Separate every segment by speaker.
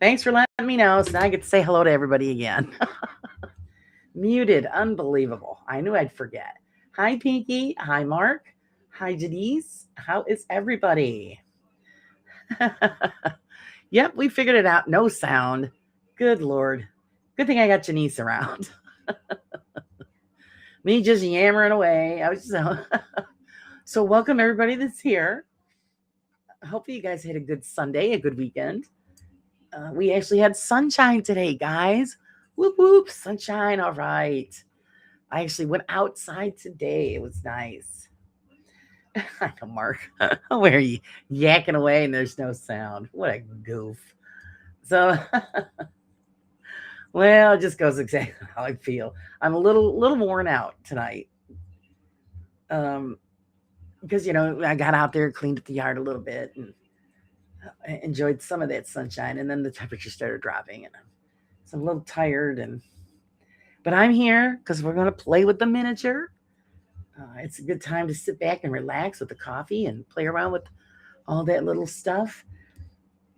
Speaker 1: Thanks for letting me know. So now I get to say hello to everybody again. Muted. Unbelievable. I knew I'd forget. Hi, Pinky. Hi, Mark. Hi, Denise. How is everybody? Yep, we figured it out. No sound. Good Lord. Good thing I got Janice around. Me just yammering away. I was just so welcome everybody that's here. Hopefully you guys had a good Sunday, a good weekend. We actually had sunshine today, guys. Whoop whoop, sunshine. All right. I actually went outside today. It was nice. I know, Mark. Where are you yakking away and there's no sound? What a goof. So, well, it just goes exactly how I feel. I'm a little worn out tonight. Um, because I got out there, cleaned up the yard a little bit, and I enjoyed some of that sunshine. And then the temperature started dropping, and so I'm a little tired. But I'm here because we're going to play with the miniature. It's a good time to sit back and relax with the coffee and play around with all that little stuff.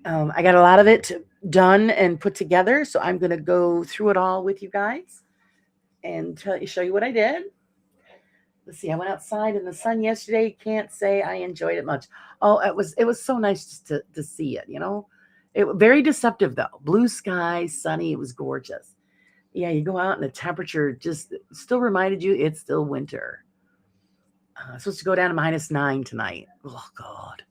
Speaker 1: I got a lot of it done and put together, so I'm going to go through it all with you guys and show you what I did. Let's see. I went outside in the sun yesterday. Can't say I enjoyed it much. Oh, it was so nice just to see it. It very deceptive though. Blue sky, sunny. It was gorgeous. Yeah, you go out and the temperature just still reminded you it's still winter. Supposed to go down to -9 tonight. Oh God.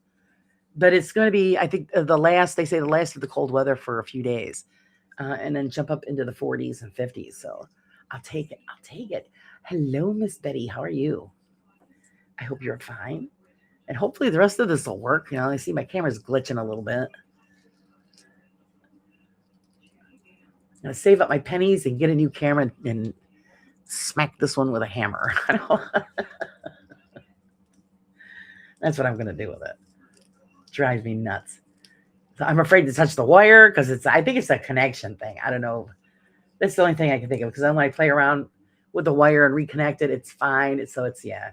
Speaker 1: But it's going to be, I think, they say the last of the cold weather for a few days, and then jump up into the 40s and 50s. So I'll take it. I'll take it. Hello, Miss Betty. How are you? I hope you're fine. And hopefully the rest of this will work. I see my camera's glitching a little bit. I'm going to save up my pennies and get a new camera and smack this one with a hammer. That's what I'm going to do with it. Drives me nuts. So I'm afraid to touch the wire because I think it's a connection thing. I don't know. That's the only thing I can think of because then when I play around with the wire and reconnect it, it's fine. Yeah.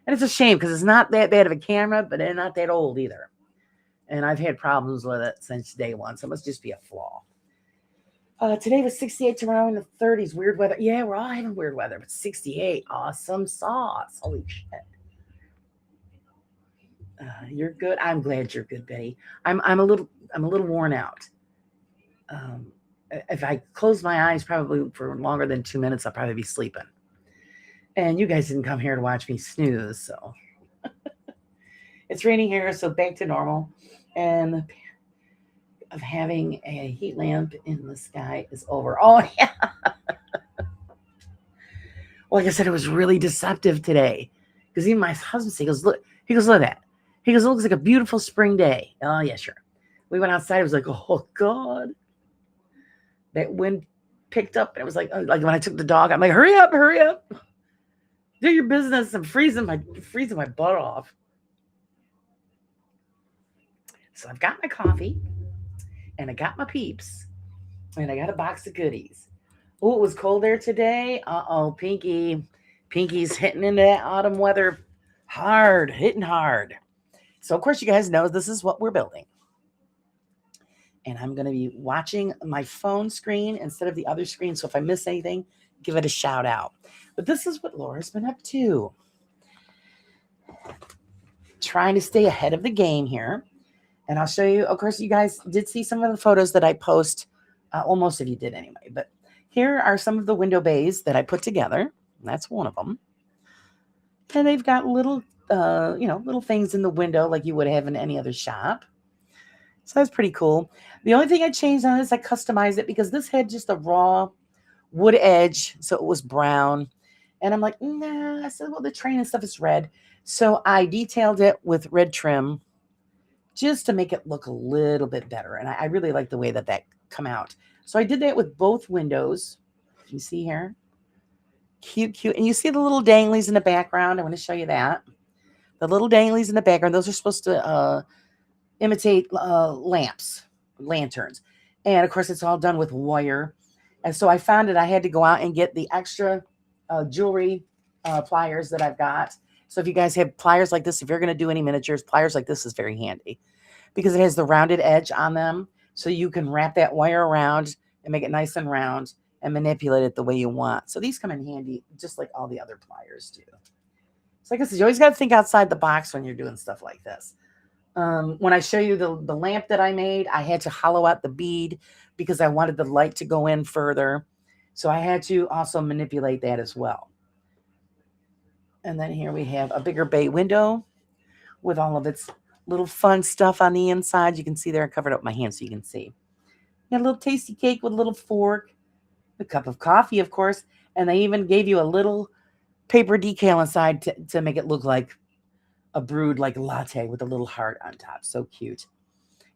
Speaker 1: And it's a shame because it's not that bad of a camera, but it's not that old either. And I've had problems with it since day one, so it must just be a flaw. Today was 68, tomorrow in the 30s. Weird weather. Yeah, we're all having weird weather, but 68. Awesome sauce. Holy shit. You're good. I'm glad you're good, Betty. I'm a little worn out. Um, if I close my eyes probably for longer than 2 minutes, I'll probably be sleeping. And you guys didn't come here to watch me snooze, so it's raining here, so back to normal. And of having a heat lamp in the sky is over. Oh yeah. Like I said, it was really deceptive today. Because even my husband said, look at that. He goes, it looks like a beautiful spring day. Oh yeah, sure. We went outside, it was like, oh God. That wind picked up, and it was like when I took the dog, I'm like, hurry up. Do your business. I'm freezing my butt off. So I've got my coffee, and I got my peeps, and I got a box of goodies. Oh, it was cold there today. Uh-oh, Pinky's hitting into that autumn weather hard, hitting hard. So, of course, you guys know this is what we're building. And I'm going to be watching my phone screen instead of the other screen. So if I miss anything, give it a shout out. But this is what Laura's been up to. Trying to stay ahead of the game here. And I'll show you. Of course, you guys did see some of the photos that I post. Well, most of you did anyway. But here are some of the window bays that I put together. That's one of them. And they've got little, little things in the window like you would have in any other shop. So that's pretty cool. The only thing I changed on this, I customized it because this had just a raw wood edge. So it was brown. And I'm like, nah. I said, well, the train and stuff is red. So I detailed it with red trim just to make it look a little bit better. And I really like the way that come out. So I did that with both windows. You see here? Cute. And you see the little danglies in the background. I want to show you that. The little danglies in the background, those are supposed to imitate lanterns. And of course, it's all done with wire. And so I found that I had to go out and get the extra jewelry pliers that I've got. So if you guys have pliers like this, if you're going to do any miniatures, pliers like this is very handy because it has the rounded edge on them. so you can wrap that wire around and make it nice and round and manipulate it the way you want. So these come in handy just like all the other pliers do. So like I said, you always got to think outside the box when you're doing stuff like this. When I show you the lamp that I made, I had to hollow out the bead because I wanted the light to go in further. So I had to also manipulate that as well. And then here we have a bigger bay window with all of its little fun stuff on the inside. You can see there, I covered up my hand so you can see. Got a little tasty cake with a little fork, a cup of coffee, of course, and they even gave you a little paper decal inside to make it look like a brewed like latte with a little heart on top. So cute.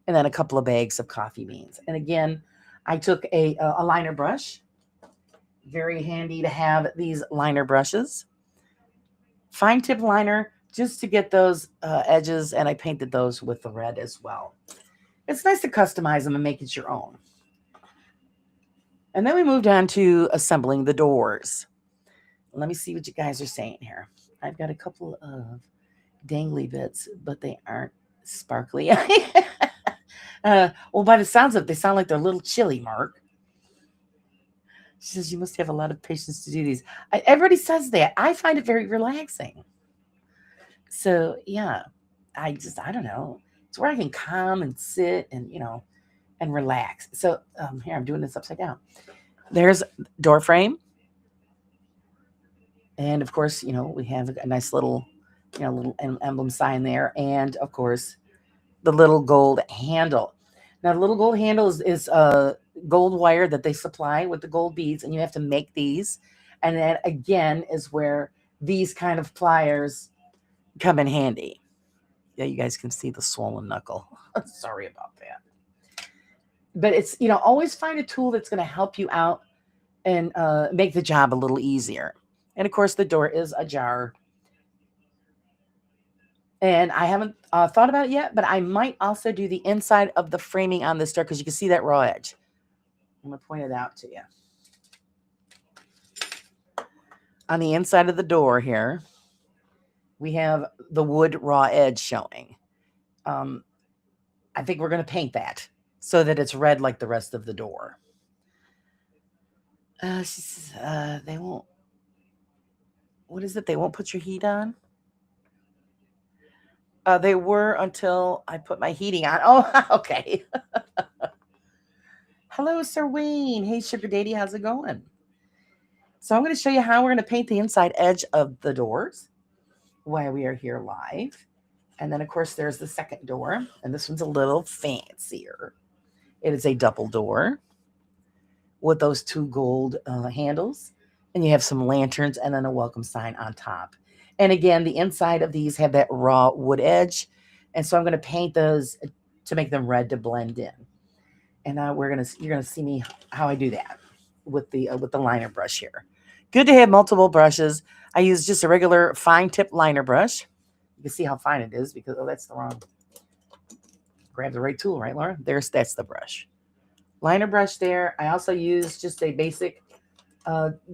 Speaker 1: And then a couple of bags of coffee beans. And again, I took a liner brush. Very handy to have these liner brushes. Fine tip liner just to get those edges, and I painted those with the red as well. It's nice to customize them and make it your own. And then we moved on to assembling the doors. Let me see what you guys are saying here. I've got a couple of dangly bits, but they aren't sparkly. Well, by the sounds of it, they sound like they're a little chilly, Mark. She says, you must have a lot of patience to do these. Everybody says that. I find it very relaxing. So, yeah, I don't know. It's where I can calm and sit and, and relax. So, here, I'm doing this upside down. There's door frame. And, of course, we have a nice little, little emblem sign there. And, of course, the little gold handle. Now, the little gold handle is gold wire that they supply with the gold beads, and you have to make these. And then, again, is where these kind of pliers come in handy. Yeah, you guys can see the swollen knuckle. Sorry about that. But it's, always find a tool that's going to help you out and make the job a little easier. And, of course, the door is ajar. And I haven't thought about it yet, but I might also do the inside of the framing on this door because you can see that raw edge. I'm going to point it out to you. On the inside of the door here, we have the wood raw edge showing. I think we're going to paint that so that it's red like the rest of the door. She says, they won't. What is it? They won't put your heat on? They were until I put my heating on. Oh, okay. Hello, Sir Wayne. Hey, Sugar Daddy, how's it going? So I'm going to show you how we're going to paint the inside edge of the doors while we are here live. And then, of course, there's the second door. And this one's a little fancier. It is a double door with those two gold handles. And you have some lanterns and then a welcome sign on top. And again, the inside of these have that raw wood edge. And so I'm going to paint those to make them red to blend in. And now you're going to see me how I do that with the liner brush here. Good to have multiple brushes. I use just a regular fine tip liner brush. You can see how fine it is because, that's the wrong. Grab the right tool, right, Laura? That's the brush. Liner brush there. I also use just a basic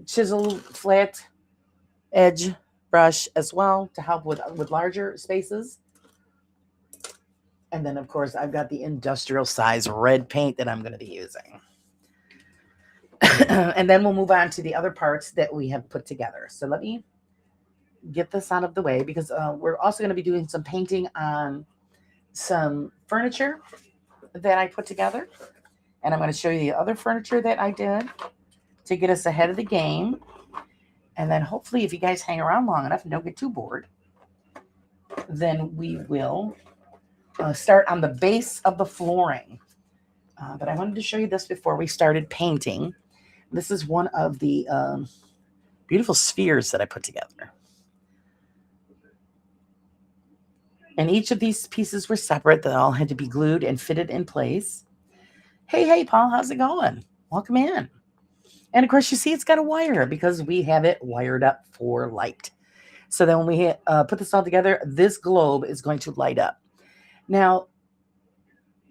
Speaker 1: chisel flat edge brush as well to help with larger spaces. And then, of course, I've got the industrial size red paint that I'm going to be using. And then we'll move on to the other parts that we have put together. So let me get this out of the way because we're also going to be doing some painting on some furniture that I put together. And I'm going to show you the other furniture that I did to get us ahead of the game. And then hopefully if you guys hang around long enough and don't get too bored, then we will start on the base of the flooring. But I wanted to show you this before we started painting. This is one of the beautiful spheres that I put together. And each of these pieces were separate. They all had to be glued and fitted in place. Hey, Paul, how's it going? Welcome in. And, of course, you see it's got a wire because we have it wired up for light. So then when we put this all together, this globe is going to light up. Now,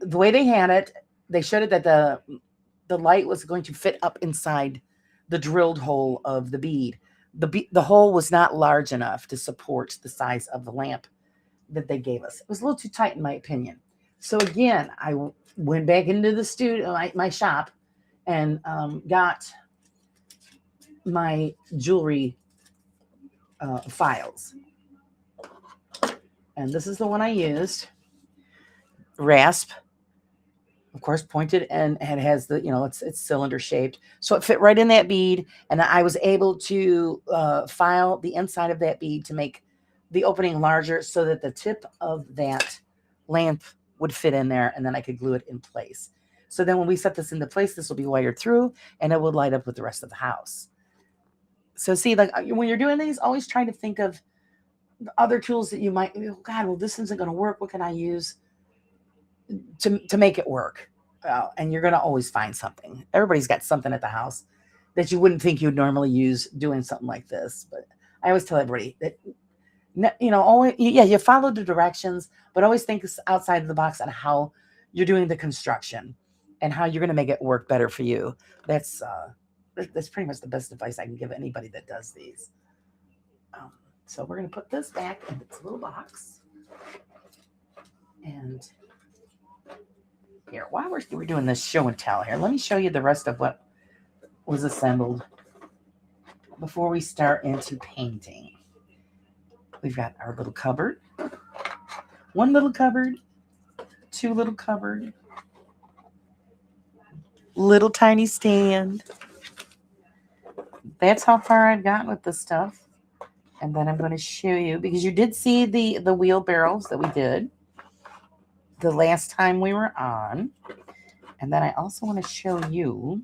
Speaker 1: the way they had it, they showed it that the light was going to fit up inside the drilled hole of the bead. The hole was not large enough to support the size of the lamp that they gave us. It was a little too tight, in my opinion. So again, I went back into the studio, my shop, and got my jewelry files. And this is the one I used. Rasp, of course, pointed, and it has the, it's cylinder shaped. So it fit right in that bead. And I was able to file the inside of that bead to make the opening larger so that the tip of that lamp would fit in there, and then I could glue it in place. So then when we set this into place, this will be wired through and it would light up with the rest of the house. So see, like when you're doing these, always try to think of other tools that you might, oh God, well, this isn't going to work. What can I use to make it work? And you're going to always find something. Everybody's got something at the house that you wouldn't think you'd normally use doing something like this. But I always tell everybody that, always, you follow the directions, but always think outside of the box on how you're doing the construction and how you're going to make it work better for you. That's pretty much the best advice I can give anybody that does these. So we're going to put this back in its little box. And here, while we're doing this show and tell here, let me show you the rest of what was assembled before we start into painting. We've got our little cupboard. One little cupboard. Two little cupboard. Little tiny stand. That's how far I've gotten with this stuff. And then I'm going to show you, because you did see the wheelbarrows that we did the last time we were on. And then I also want to show you,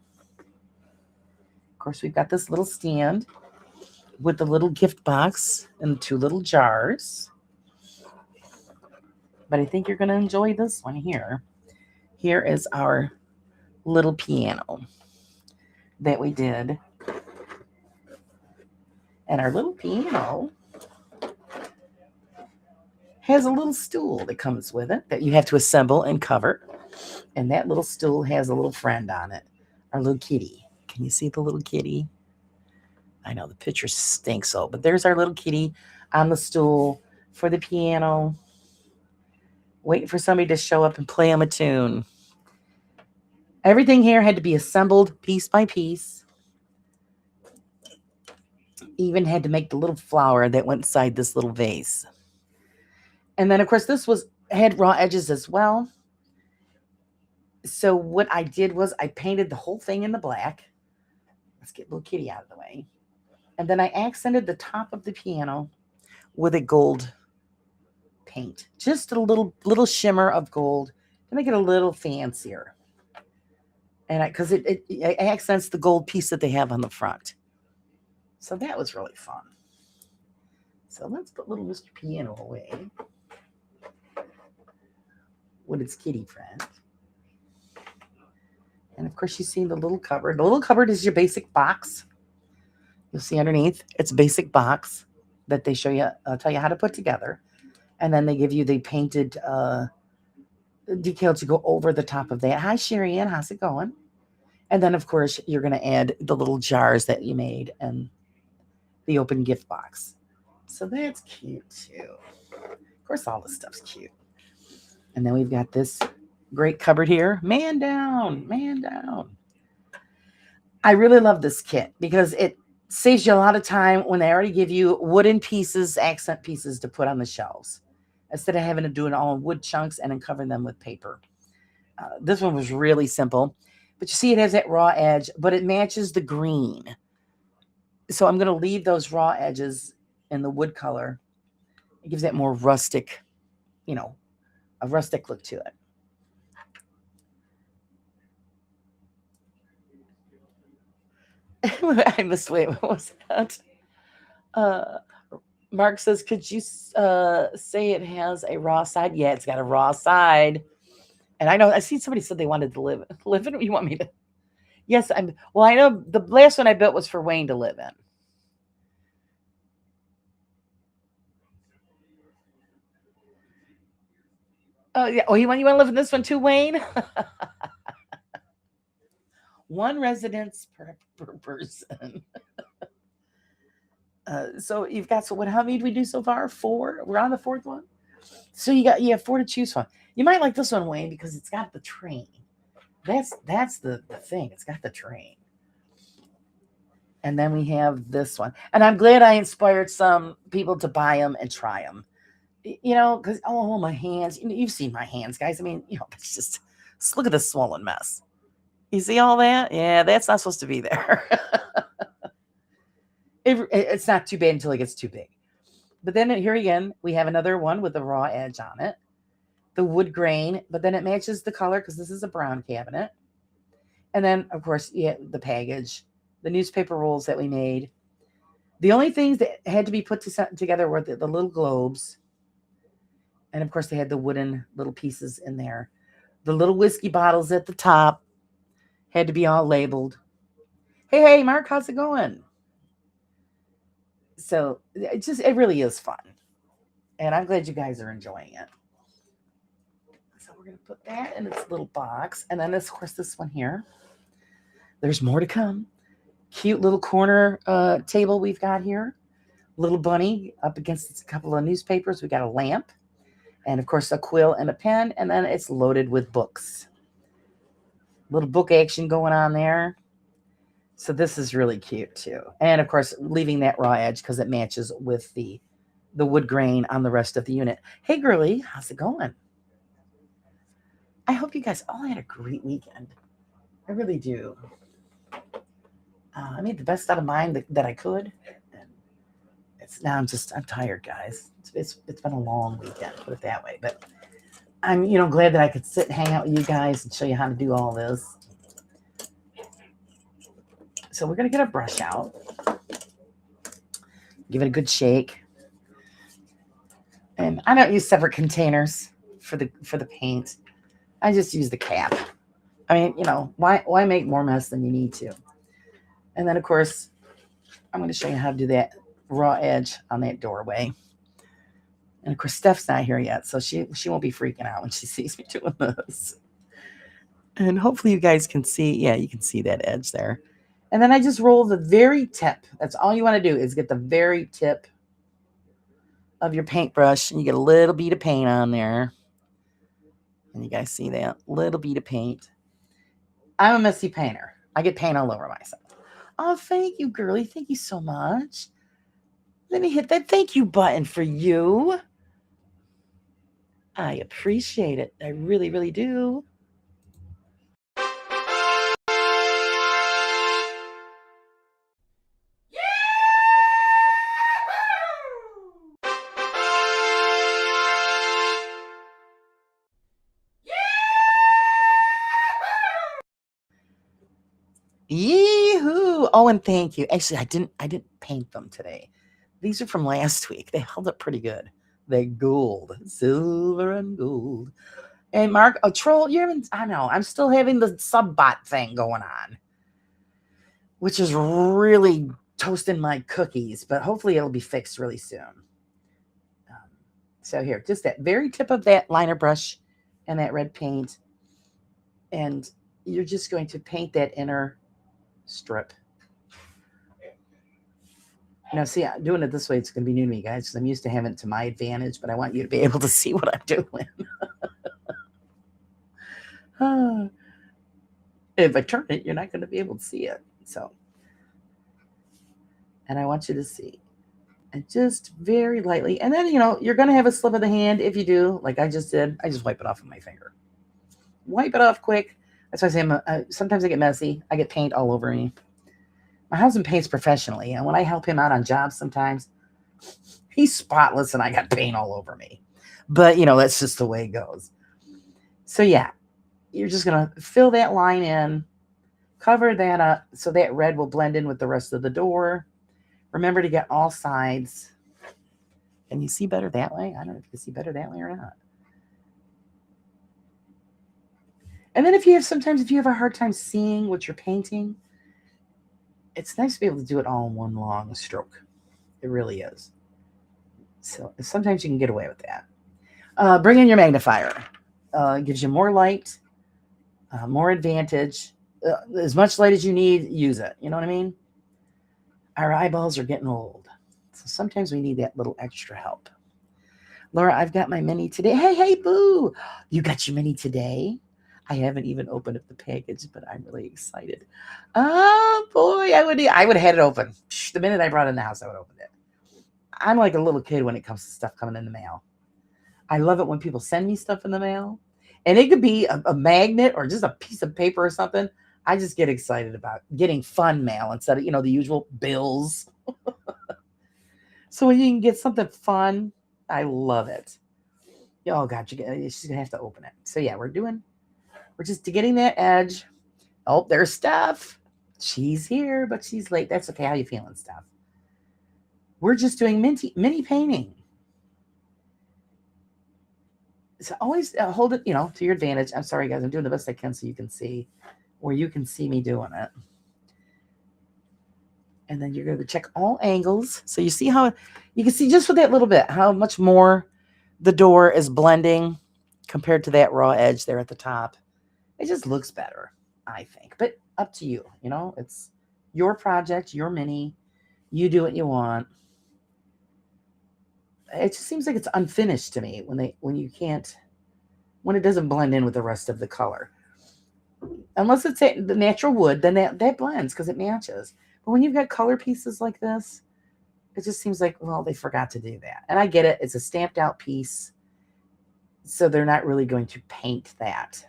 Speaker 1: of course, we've got this little stand with the little gift box and 2 little jars. But I think you're going to enjoy this one here. Here is our little piano that we did. And our little piano has a little stool that comes with it that you have to assemble and cover. And that little stool has a little friend on it, our little kitty. Can you see the little kitty? I know the picture stinks, but there's our little kitty on the stool for the piano, waiting for somebody to show up and play them a tune. Everything here had to be assembled piece by piece. Even had to make the little flower that went inside this little vase. And then, of course, this had raw edges as well. So what I did was I painted the whole thing in the black. Let's get little kitty out of the way. And then I accented the top of the piano with a gold paint. Just a little shimmer of gold to make it a little fancier. And because it accents the gold piece that they have on the front. So that was really fun. So let's put little Mr. Piano away with its kitty friend. And of course, you see the little cupboard. The little cupboard is your basic box. You'll see underneath, it's a basic box that they show you, tell you how to put together. And then they give you the painted decal to go over the top of that. Hi, Sherry Ann, how's it going? And then, of course, you're going to add the little jars that you made and the open gift box. So that's cute too. Of course, all this stuff's cute. And then we've got this great cupboard here. Man down, man down. I really love this kit because it saves you a lot of time when they already give you wooden pieces, accent pieces to put on the shelves, instead of having to do it all in wood chunks and then cover them with paper. This one was really simple. But you see it has that raw edge, but it matches the green. So I'm going to leave those raw edges in the wood color. It gives that more rustic, a rustic look to it. I missed, wait, what was that? Mark says, could you say it has a raw side? Yeah, it's got a raw side. And I see somebody said they wanted to live in. You want me to? Yes, I know the last one I built was for Wayne to live in. Oh, yeah. Oh, you want to live in this one too, Wayne? One residence per person. So you've got, how many did we do so far? 4? We're on the 4th one? So you have 4 to choose from. You might like this one, Wayne, because it's got the train. That's the thing. It's got the train. And then we have this one. And I'm glad I inspired some people to buy them and try them. Because, oh, my hands. You've seen my hands, guys. I mean, it's just look at this swollen mess. You see all that? Yeah, that's not supposed to be there. It's not too bad until it gets too big. But then here again, we have another one with the raw edge on it. The wood grain, but then it matches the color because this is a brown cabinet. And then, of course, the package, the newspaper rolls that we made. The only things that had to be put together were the little globes. And, of course, they had the wooden little pieces in there. The little whiskey bottles at the top had to be all labeled. Hey, Mark, how's it going? So it really is fun. And I'm glad you guys are enjoying it. So we're going to put that in its little box. And then, of course, this one here. There's more to come. Cute little corner table we've got here. Little bunny up against a couple of newspapers. We got a lamp. And, of course, a quill and a pen. And then it's loaded with books. Little book action going on there. So this is really cute, too. And, of course, leaving that raw edge because it matches with the wood grain on the rest of the unit. Hey, girly, how's it going? I hope you guys all had a great weekend. I really do. I made the best out of mine that I could. And I'm tired, guys. It's been a long weekend, put it that way. But I'm, glad that I could sit and hang out with you guys and show you how to do all this. So we're going to get a brush out. Give it a good shake. And I don't use separate containers for the paint. I just use the cap. I mean, why make more mess than you need to? And then, of course, I'm going to show you how to do that raw edge on that doorway. And, of course, Steph's not here yet, so she won't be freaking out when she sees me doing this. And hopefully you guys can see. Yeah, you can see that edge there. And then I just roll the very tip. That's all you want to do is get the very tip of your paintbrush. And you get a little bead of paint on there. And you guys see that? Little bead of paint. I'm a messy painter. I get paint all over myself. Oh, thank you, girly. Thank you so much. Let me hit that thank you button for you. I appreciate it. I really, really do. Yee-hoo! Oh, and thank you. Actually, I didn't paint them today. These are from last week. They held up pretty good. They're gold, silver and gold. And Mark, Troll, I know, I'm still having the sub-bot thing going on, which is really toasting my cookies, but hopefully it'll be fixed really soon. So here, just that very tip of that liner brush and that red paint. And you're just going to paint that inner strip. Now, see, doing it this way, it's going to be new to me, guys, because I'm used to having it to my advantage, but I want you to be able to see what I'm doing. If I turn it, you're not going to be able to see it. So, and I want you to see. And just very lightly. And then, you're going to have a slip of the hand. If you do, like I just did, I just wipe it off with my finger. Wipe it off quick. That's why I say sometimes I get messy. I get paint all over me. My husband paints professionally, and when I help him out on jobs sometimes, he's spotless and I got paint all over me. But, that's just the way it goes. So, yeah, you're just going to fill that line in, cover that up so that red will blend in with the rest of the door. Remember to get all sides. Can you see better that way? I don't know if you can see better that way or not. And then if you have a hard time seeing what you're painting, it's nice to be able to do it all in one long stroke. It really is. So sometimes you can get away with that. Bring in your magnifier. It gives you more light, more advantage. As much light as you need, use it. You know what I mean? Our eyeballs are getting old. So sometimes we need that little extra help. Laura, I've got my mini today. Hey, boo. You got your mini today? I haven't even opened up the package, but I'm really excited. Oh boy, I would have had it open. The minute I brought it in the house, I would open it. I'm like a little kid when it comes to stuff coming in the mail. I love it when people send me stuff in the mail. And it could be a magnet or just a piece of paper or something. I just get excited about getting fun mail instead of, the usual bills. So when you can get something fun, I love it. Oh God, she's gonna have to open it. So yeah, we're just getting that edge. Oh, there's Steph. She's here, but she's late. That's okay. How you feeling, Steph? We're just doing mini painting. So always hold it, to your advantage. I'm sorry, guys. I'm doing the best I can so you can see, or you can see me doing it. And then you're going to check all angles. So you see how you can see just with that little bit how much more the door is blending compared to that raw edge there at the top. It just looks better, I think. But up to you. It's your project, your mini. You do what you want. It just seems like it's unfinished to me when it doesn't blend in with the rest of the color. Unless it's the natural wood, then that blends because it matches. But when you've got color pieces like this, it just seems like, well, they forgot to do that. And I get it. It's a stamped out piece. So they're not really going to paint that.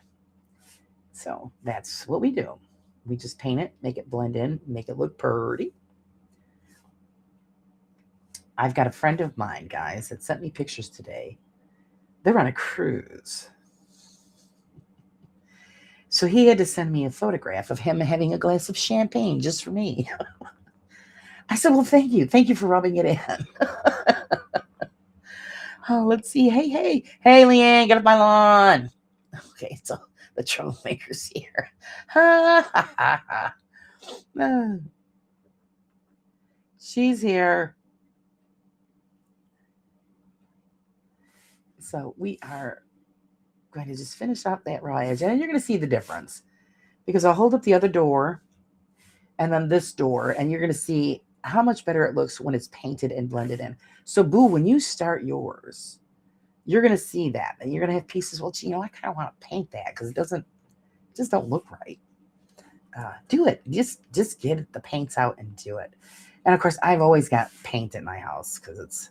Speaker 1: So that's what we do. We just paint it, make it blend in, make it look pretty. I've got a friend of mine, guys, that sent me pictures today. They're on a cruise. So he had to send me a photograph of him having a glass of champagne just for me. I said, well, thank you. Thank you for rubbing it in. Oh, let's see. Hey, Leanne, get off my lawn. Okay, so the troublemaker's here. She's here. So we are going to just finish up that raw edge. And you're going to see the difference. Because I'll hold up the other door and then this door. And you're going to see how much better it looks when it's painted and blended in. So, boo, when you start yours, you're going to see that. And you're going to have pieces. Well, I kind of want to paint that because it just don't look right. Do it. Just get the paints out and do it. And of course, I've always got paint in my house because it's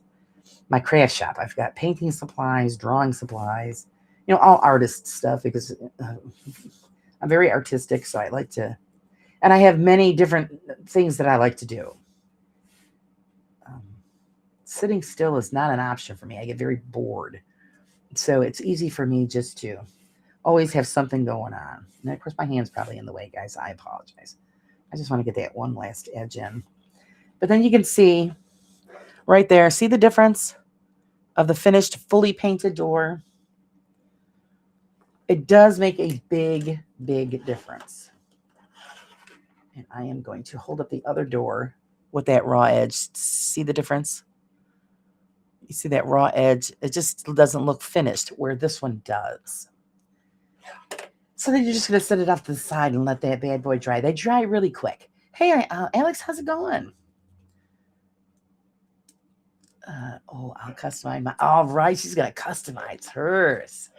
Speaker 1: my craft shop. I've got painting supplies, drawing supplies, all artist stuff because I'm very artistic. So I like to, and I have many different things that I like to do. Sitting still is not an option for me. I get very bored. So it's easy for me just to always have something going on. And of course, my hand's probably in the way, guys. I apologize. I just want to get that one last edge in. But then you can see right there, see the difference of the finished, fully painted door? It does make a big, big difference. And I am going to hold up the other door with that raw edge. See the difference? You see that raw edge? It just doesn't look finished, where this one does. So then you're just going to set it off to the side and let that bad boy dry. They dry really quick. Hey, Alex, how's it going? I'll customize my. All right, she's going to customize hers.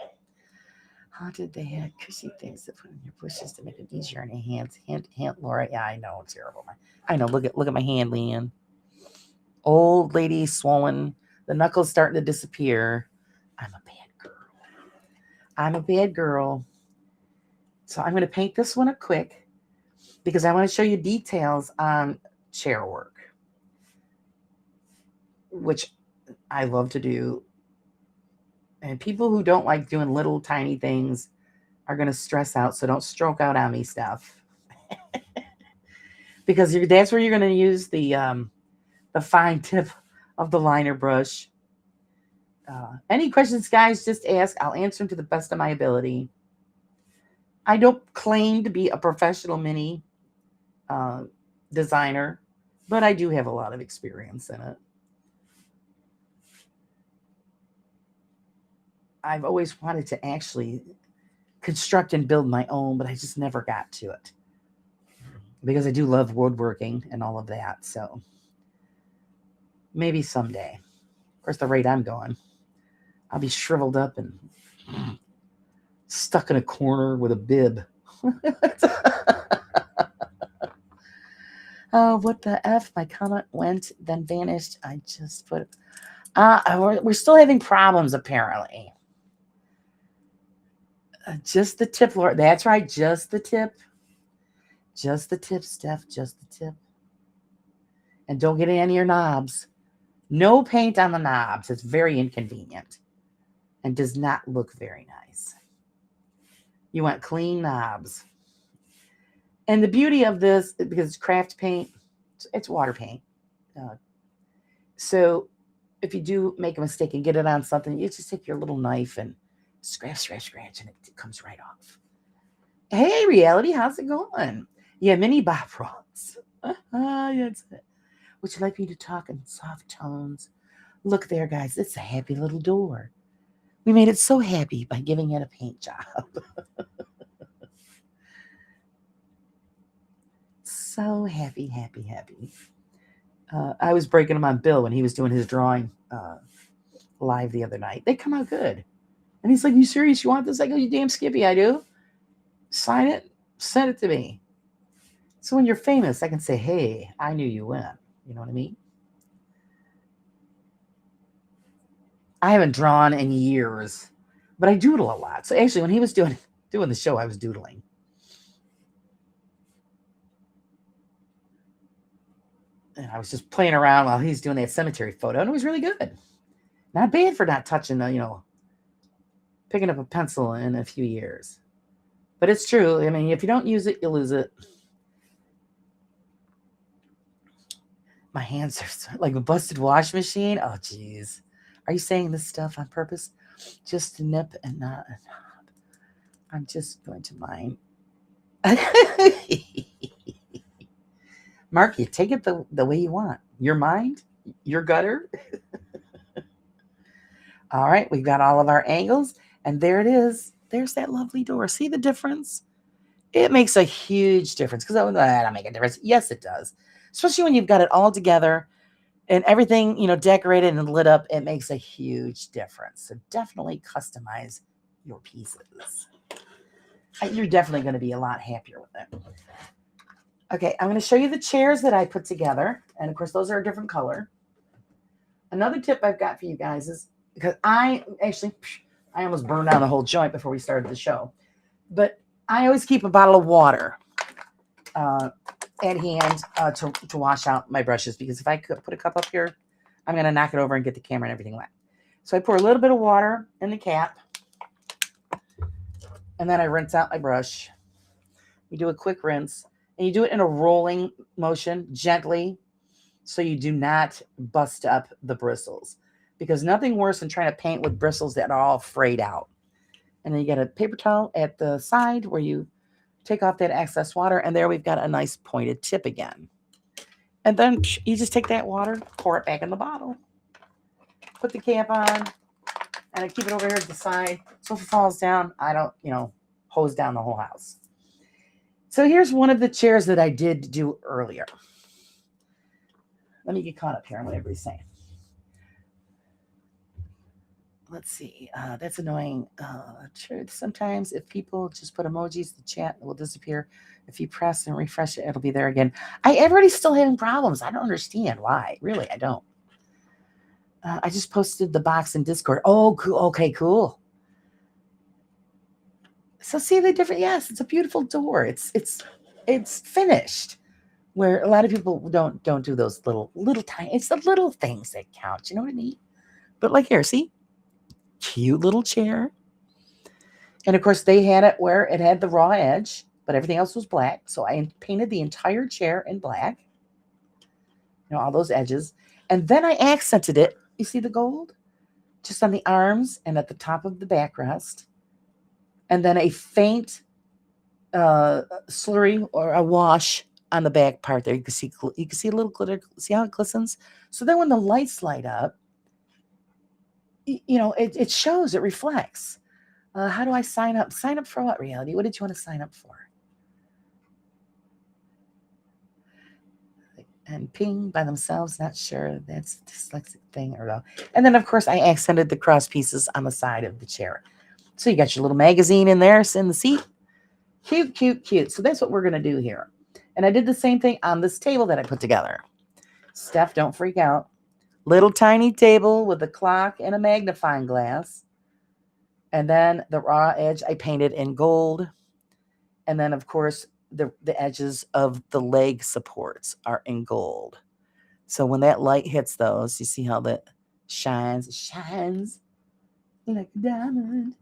Speaker 1: How did they have cushy things to put in your bushes to make it easier on your hands? Hint, Laura. Yeah, I know, terrible. I know. Look at my hand, Leanne. Old lady, swollen. The knuckles starting to disappear. I'm a bad girl. So I'm going to paint this one up quick because I want to show you details on chair work, which I love to do. And people who don't like doing little tiny things are going to stress out. So don't stroke out on me stuff. Because that's where you're going to use the fine tip of the liner brush. Any questions, guys, just ask. I'll answer them to the best of my ability. I don't claim to be a professional mini designer, but I do have a lot of experience in it. I've always wanted to actually construct and build my own, but I just never got to it because I do love woodworking and all of that. So maybe someday. Of course, the rate I'm going, I'll be shriveled up and stuck in a corner with a bib. Oh, what the F? My comment went, then vanished. I just put. We're still having problems, apparently. Just the tip, Laura. That's right. Just the tip. Just the tip, Steph. Just the tip. And don't get any of your knobs. No paint on the knobs. It's very inconvenient and does not look very nice. You want clean knobs. And the beauty of this, because it's craft paint, it's water paint. So if you do make a mistake and get it on something, you just take your little knife and scratch, and it comes right off. Hey, Reality, how's it going? Yeah, mini Bob Ross. That's it. Would you like me to talk in soft tones? Look there, guys. It's a happy little door. We made it so happy by giving it a paint job. So happy. I was breaking him on Bill when he was doing his drawing live the other night. They come out good. And he's like, you serious? You want this? I go, you damn Skippy, I do. Sign it, send it to me. So when you're famous, I can say, hey, I knew you went. You know what I mean? I haven't drawn in years, but I doodle a lot. So actually, when he was doing the show, I was doodling. And I was just playing around while he's doing that cemetery photo, and it was really good. Not bad for not touching, picking up a pencil in a few years. But it's true. I mean, if you don't use it, you lose it. My hands are like a busted wash machine. Oh, geez. Are you saying this stuff on purpose? Just to nip and not. I'm just going to mine. Mark, you take it the way you want. Your mind, your gutter. All right, we've got all of our angles, and there it is. There's that lovely door. See the difference? It makes a huge difference because that don't make a difference. Yes, it does. Especially when you've got it all together and everything, decorated and lit up. It makes a huge difference. So definitely customize your pieces. You're definitely going to be a lot happier with it. Okay, I'm going to show you the chairs that I put together. And of course, those are a different color. Another tip I've got for you guys is, because I almost burned down the whole joint before we started the show. But I always keep a bottle of water at hand to wash out my brushes, because if I could put a cup up here, I'm going to knock it over and get the camera and everything wet. So I pour a little bit of water in the cap, and then I rinse out my brush. You do a quick rinse, and you do it in a rolling motion, gently, so you do not bust up the bristles, because nothing worse than trying to paint with bristles that are all frayed out. And then you get a paper towel at the side where you take off that excess water, and there we've got a nice pointed tip again. And then you just take that water, pour it back in the bottle, put the cap on, and I keep it over here at the side, so if it falls down, I don't, hose down the whole house. So here's one of the chairs that I did do earlier. Let me get caught up here on what everybody's saying. Let's see. That's annoying. Truth. Sometimes if people just put emojis, the chat will disappear. If you press and refresh it, it'll be there again. Everybody's still having problems. I don't understand why. Really, I don't. I just posted the box in Discord. Oh, cool. Okay, cool. So see the difference? Yes, it's a beautiful door. It's finished. Where a lot of people don't do those little tiny. It's the little things that count. You know what I mean? But like here, see, cute little chair. And of course, they had it where it had the raw edge, but everything else was black. So I painted the entire chair in black. All those edges, and then I accented it. You see the gold, just on the arms and at the top of the backrest, and then a faint slurry or a wash on the back part there. You can see a little glitter. See how it glistens? So then when the lights light up, it shows, it reflects. How do I sign up? Sign up for what, Reality? What did you want to sign up for? and ping by themselves. Not sure that's a dyslexic thing or no. And then, of course, I accented the cross pieces on the side of the chair. So you got your little magazine in there, in the seat. Cute, cute, cute. So that's what we're going to do here. And I did the same thing on this table that I put together. Steph, don't freak out. Little tiny table with a clock and a magnifying glass. And then the raw edge I painted in gold. And then, of course, the edges of the leg supports are in gold. So when that light hits those, you see how that shines. It shines like a diamond.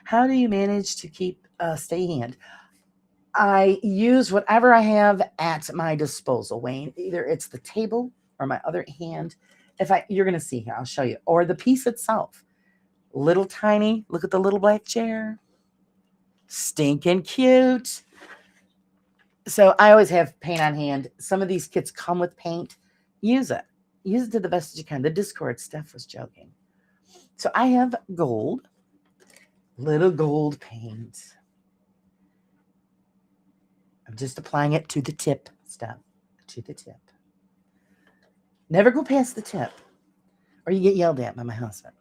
Speaker 1: How do you manage to keep a steady hand? I use whatever I have at my disposal, Wayne. Either it's the table or my other hand. You're going to see here, I'll show you. Or the piece itself. Little tiny, look at the little black chair. Stinking cute. So I always have paint on hand. Some of these kits come with paint. Use it. Use it to the best that you can. The Discord Steph was joking. So I have gold. Little gold paint. I'm just applying it to the tip, Steph. To the tip. Never go past the tip, or you get yelled at by my husband.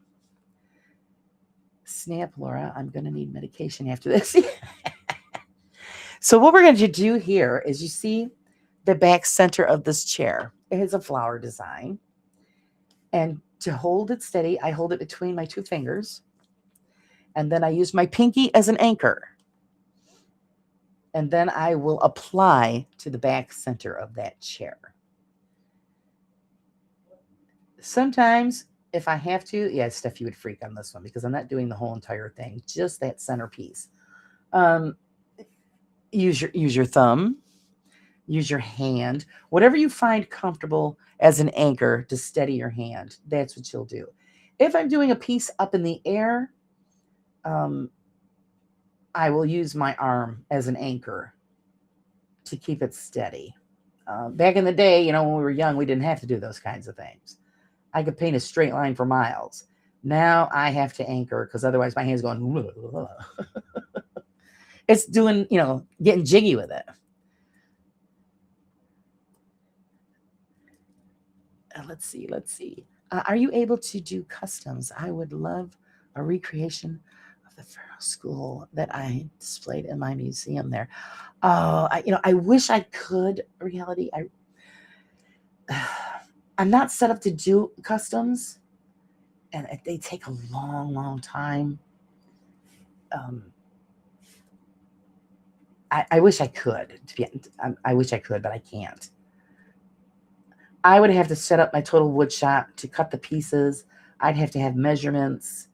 Speaker 1: Snap, Laura. I'm going to need medication after this. So what we're going to do here is you see the back center of this chair. It has a flower design. And to hold it steady, I hold it between my two fingers. And then I use my pinky as an anchor. And then I will apply to the back center of that chair. Sometimes, if I have to, yeah, Steph, you would freak on this one because I'm not doing the whole entire thing, just that centerpiece. Use your thumb, use your hand, whatever you find comfortable as an anchor to steady your hand. That's what you'll do. If I'm doing a piece up in the air, I will use my arm as an anchor to keep it steady. Back in the day, when we were young, we didn't have to do those kinds of things. I could paint a straight line for miles. Now I have to anchor because otherwise my hand's going. It's doing, getting jiggy with it. Let's see. Are you able to do customs? I would love a recreation of the Pharaoh School that I displayed in my museum there. I wish I could. Reality, I'm not set up to do customs, and they take a long, long time. I wish I could. I wish I could, but I can't. I would have to set up my total wood shop to cut the pieces. I'd have to have measurements.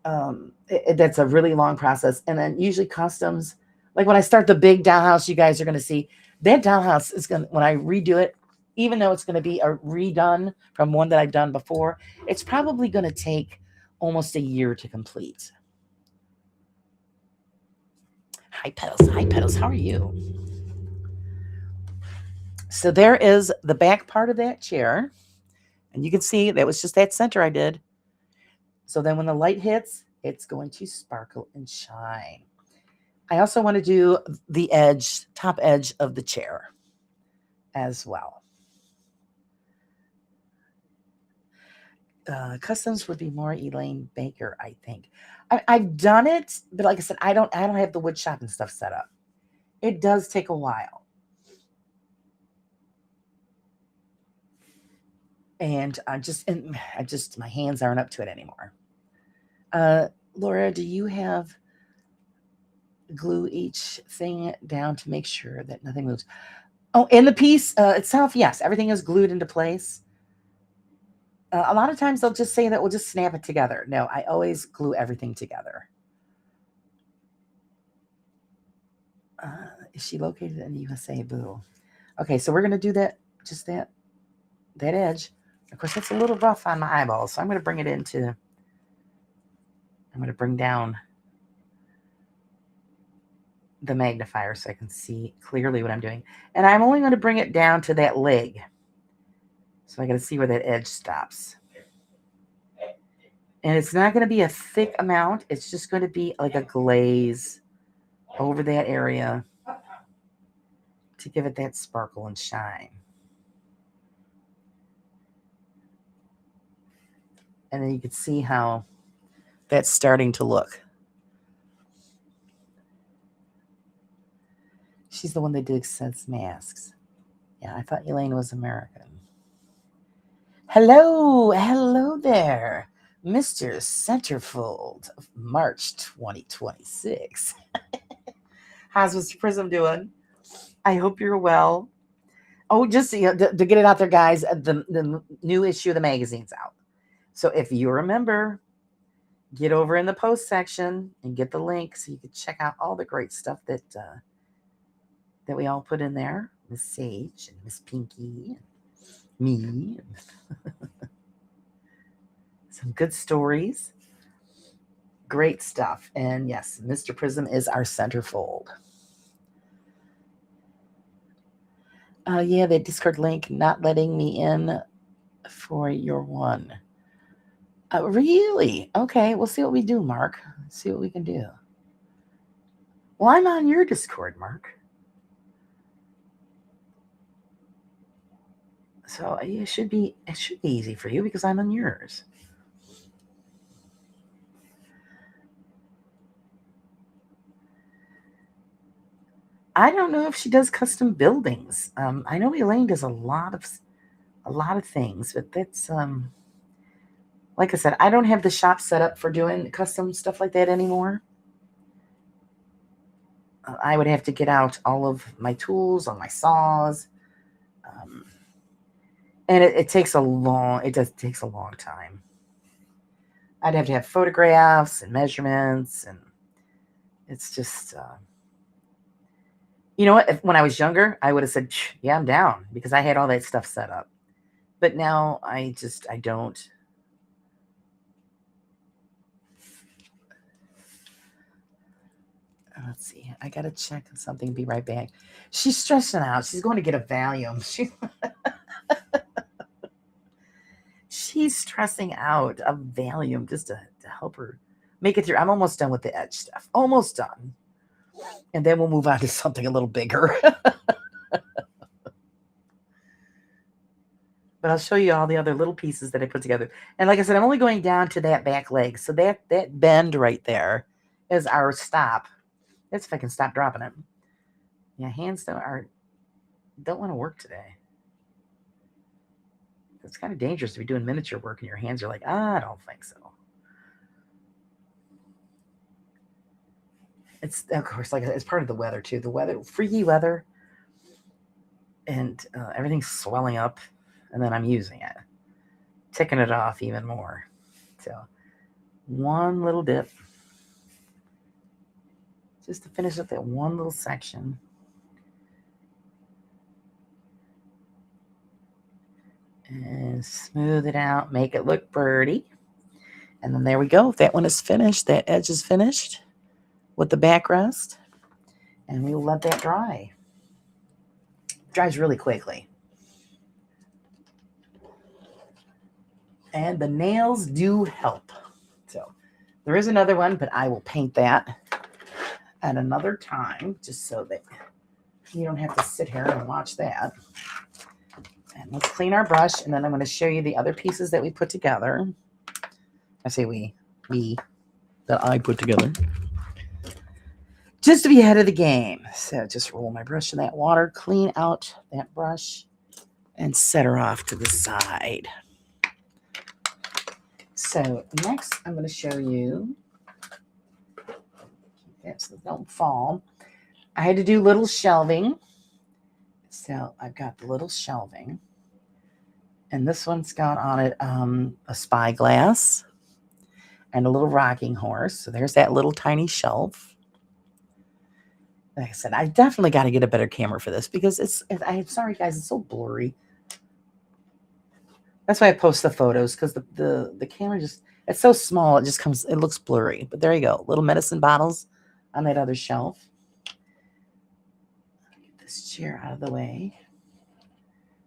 Speaker 1: That's a really long process. And then usually customs, like when I start the big dollhouse, you guys are going to see that dollhouse is going to, when I redo it, even though it's going to be a redone from one that I've done before, it's probably going to take almost a year to complete. Hi, Petals. How are you? So there is the back part of that chair. And you can see that was just that center I did. So then when the light hits, it's going to sparkle and shine. I also want to do the top edge of the chair as well. Customs would be more Elaine Baker, I think. I've done it, but like I said, I don't have the wood shop and stuff set up. It does take a while. And my hands aren't up to it anymore. Laura, do you have glue each thing down to make sure that nothing moves? Oh, in the piece itself, yes, everything is glued into place. A lot of times they'll just say that we'll just snap it together. No, I always glue everything together. Is she located in the USA? Boo. Okay, so we're going to do that, just that edge. Of course, it's a little rough on my eyeballs, so I'm going to bring down the magnifier so I can see clearly what I'm doing. And I'm only going to bring it down to that leg. So I got to see where that edge stops. And it's not going to be a thick amount. It's just going to be like a glaze over that area. to give it that sparkle and shine. And then you can see how that's starting to look. She's the one that did Sense Masks. Yeah, I thought Elaine was American. Hello there, Mr. Centerfold of March 2026. How's Mr. Prism doing? I hope you're well. Oh, just to get it out there, guys, the new issue of the magazine's out. So if you remember, get over in the post section and get the link so you can check out all the great stuff that we all put in there. Miss Sage and Miss Pinky and me. Some good stories. Great stuff. And yes, Mr. Prism is our centerfold. Yeah, the Discord link not letting me in for your one. Really? Okay, we'll see what we do, Mark. See what we can do. Well, I'm on your Discord, Mark. So it should be easy for you because I'm on yours. I don't know if she does custom buildings. I know Elaine does a lot of things, but that's like I said, I don't have the shop set up for doing custom stuff like that anymore. I would have to get out all of my tools, all my saws, and it takes a long time. I'd have to have photographs and measurements, and it's just you know what? When I was younger, I would have said, yeah, I'm down, because I had all that stuff set up. But now I don't. Let's see. I got to check something. Be right back. She's stressing out. She's going to get a Valium. She's stressing out. A Valium just to help her make it through. I'm almost done with the edge stuff. Almost done. And then we'll move on to something a little bigger. But I'll show you all the other little pieces that I put together. And like I said, I'm only going down to that back leg. So that bend right there is our stop. That's if I can stop dropping it. Yeah, hands don't want to work today. It's kind of dangerous to be doing miniature work and your hands are like, I don't think so. It's, of course, like it's part of the weather too. The weather, freaky weather, and everything's swelling up, and then I'm using it, ticking it off even more. So one little dip, just to finish up that one little section. And smooth it out, make it look pretty. And then there we go. That one is finished. That edge is finished with the backrest. And we will let that dry. It dries really quickly. And the nails do help. So there is another one, but I will paint that at another time, just so that you don't have to sit here and watch that. And let's clean our brush, and then I'm going to show you the other pieces that we put together. I say we that I put together. Just to be ahead of the game. So just roll my brush in that water, clean out that brush, and set her off to the side. So next, I'm going to show you, so they don't fall. I had to do little shelving. So I've got the little shelving. And this one's got on it a spyglass and a little rocking horse. So there's that little tiny shelf. Like I said, I definitely got to get a better camera for this because I'm sorry, guys, it's so blurry. That's why I post the photos, because the camera it's so small, it looks blurry. But there you go, little medicine bottles on that other shelf. Get this chair out of the way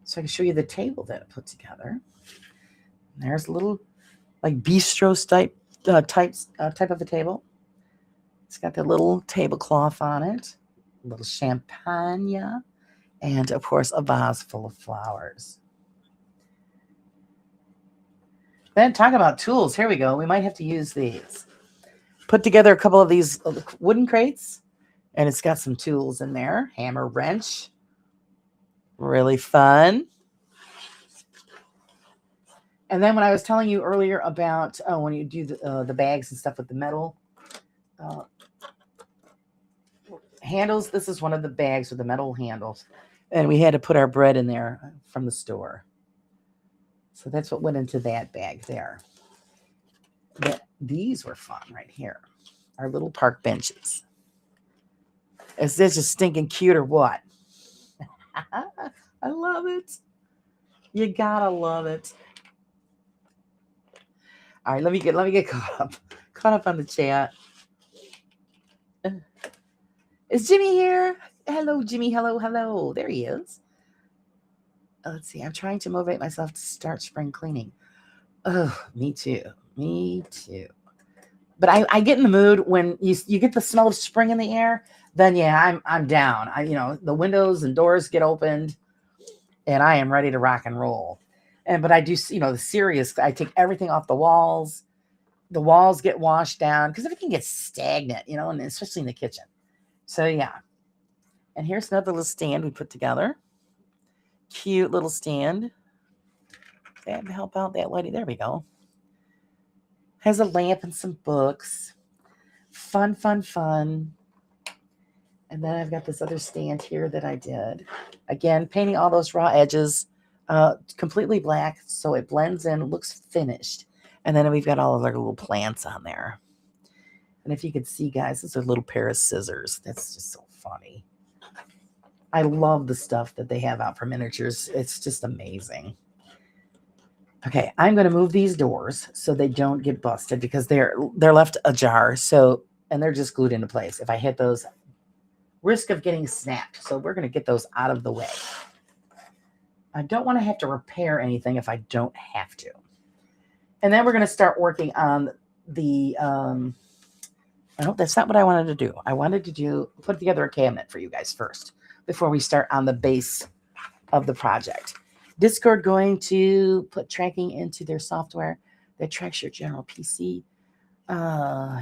Speaker 1: so I can show you the table that I put together. And there's a little like bistro type of a table. It's got the little tablecloth on it, a little champagne, And of course, a vase full of flowers. Then talk about tools. Here we go. We might have to use these. Put together a couple of these wooden crates, and it's got some tools in there. Hammer, wrench. Really fun. And then when I was telling you earlier about when you do the bags and stuff with the metal handles, this is one of the bags with the metal handles. And we had to put our bread in there from the store. So that's what went into that bag there. These were fun right here. Our little park benches. Is this just stinking cute or what? I love it. You gotta love it. All right, let me get caught up on the chat. Is Jimmy here? Hello, Jimmy. Hello. There he is. Let's see. I'm trying to motivate myself to start spring cleaning. Oh, me too. But I get in the mood when you get the smell of spring in the air. Then yeah, I'm down. The windows and doors get opened, and I am ready to rock and roll. But I do, the serious. I take everything off the walls. The walls get washed down because everything gets stagnant, and especially in the kitchen. So yeah. And here's another little stand we put together. Cute little stand. That to help out that lady. There we go. Has a lamp and some books. Fun. And then I've got this other stand here that I did. Again, painting all those raw edges completely black so it blends in, looks finished. And then we've got all of our little plants on there. And if you could see, guys, this is a little pair of scissors. That's just so funny. I love the stuff that they have out for miniatures. It's just amazing. Okay, I'm going to move these doors so they don't get busted because they're left ajar. And they're just glued into place. If I hit those, risk of getting snapped. So we're going to get those out of the way. I don't want to have to repair anything if I don't have to. And then we're going to start working on the, no, that's not what I wanted to do. I wanted to put together a cabinet for you guys first before we start on the base of the project. Discord going to put tracking into their software that tracks your general PC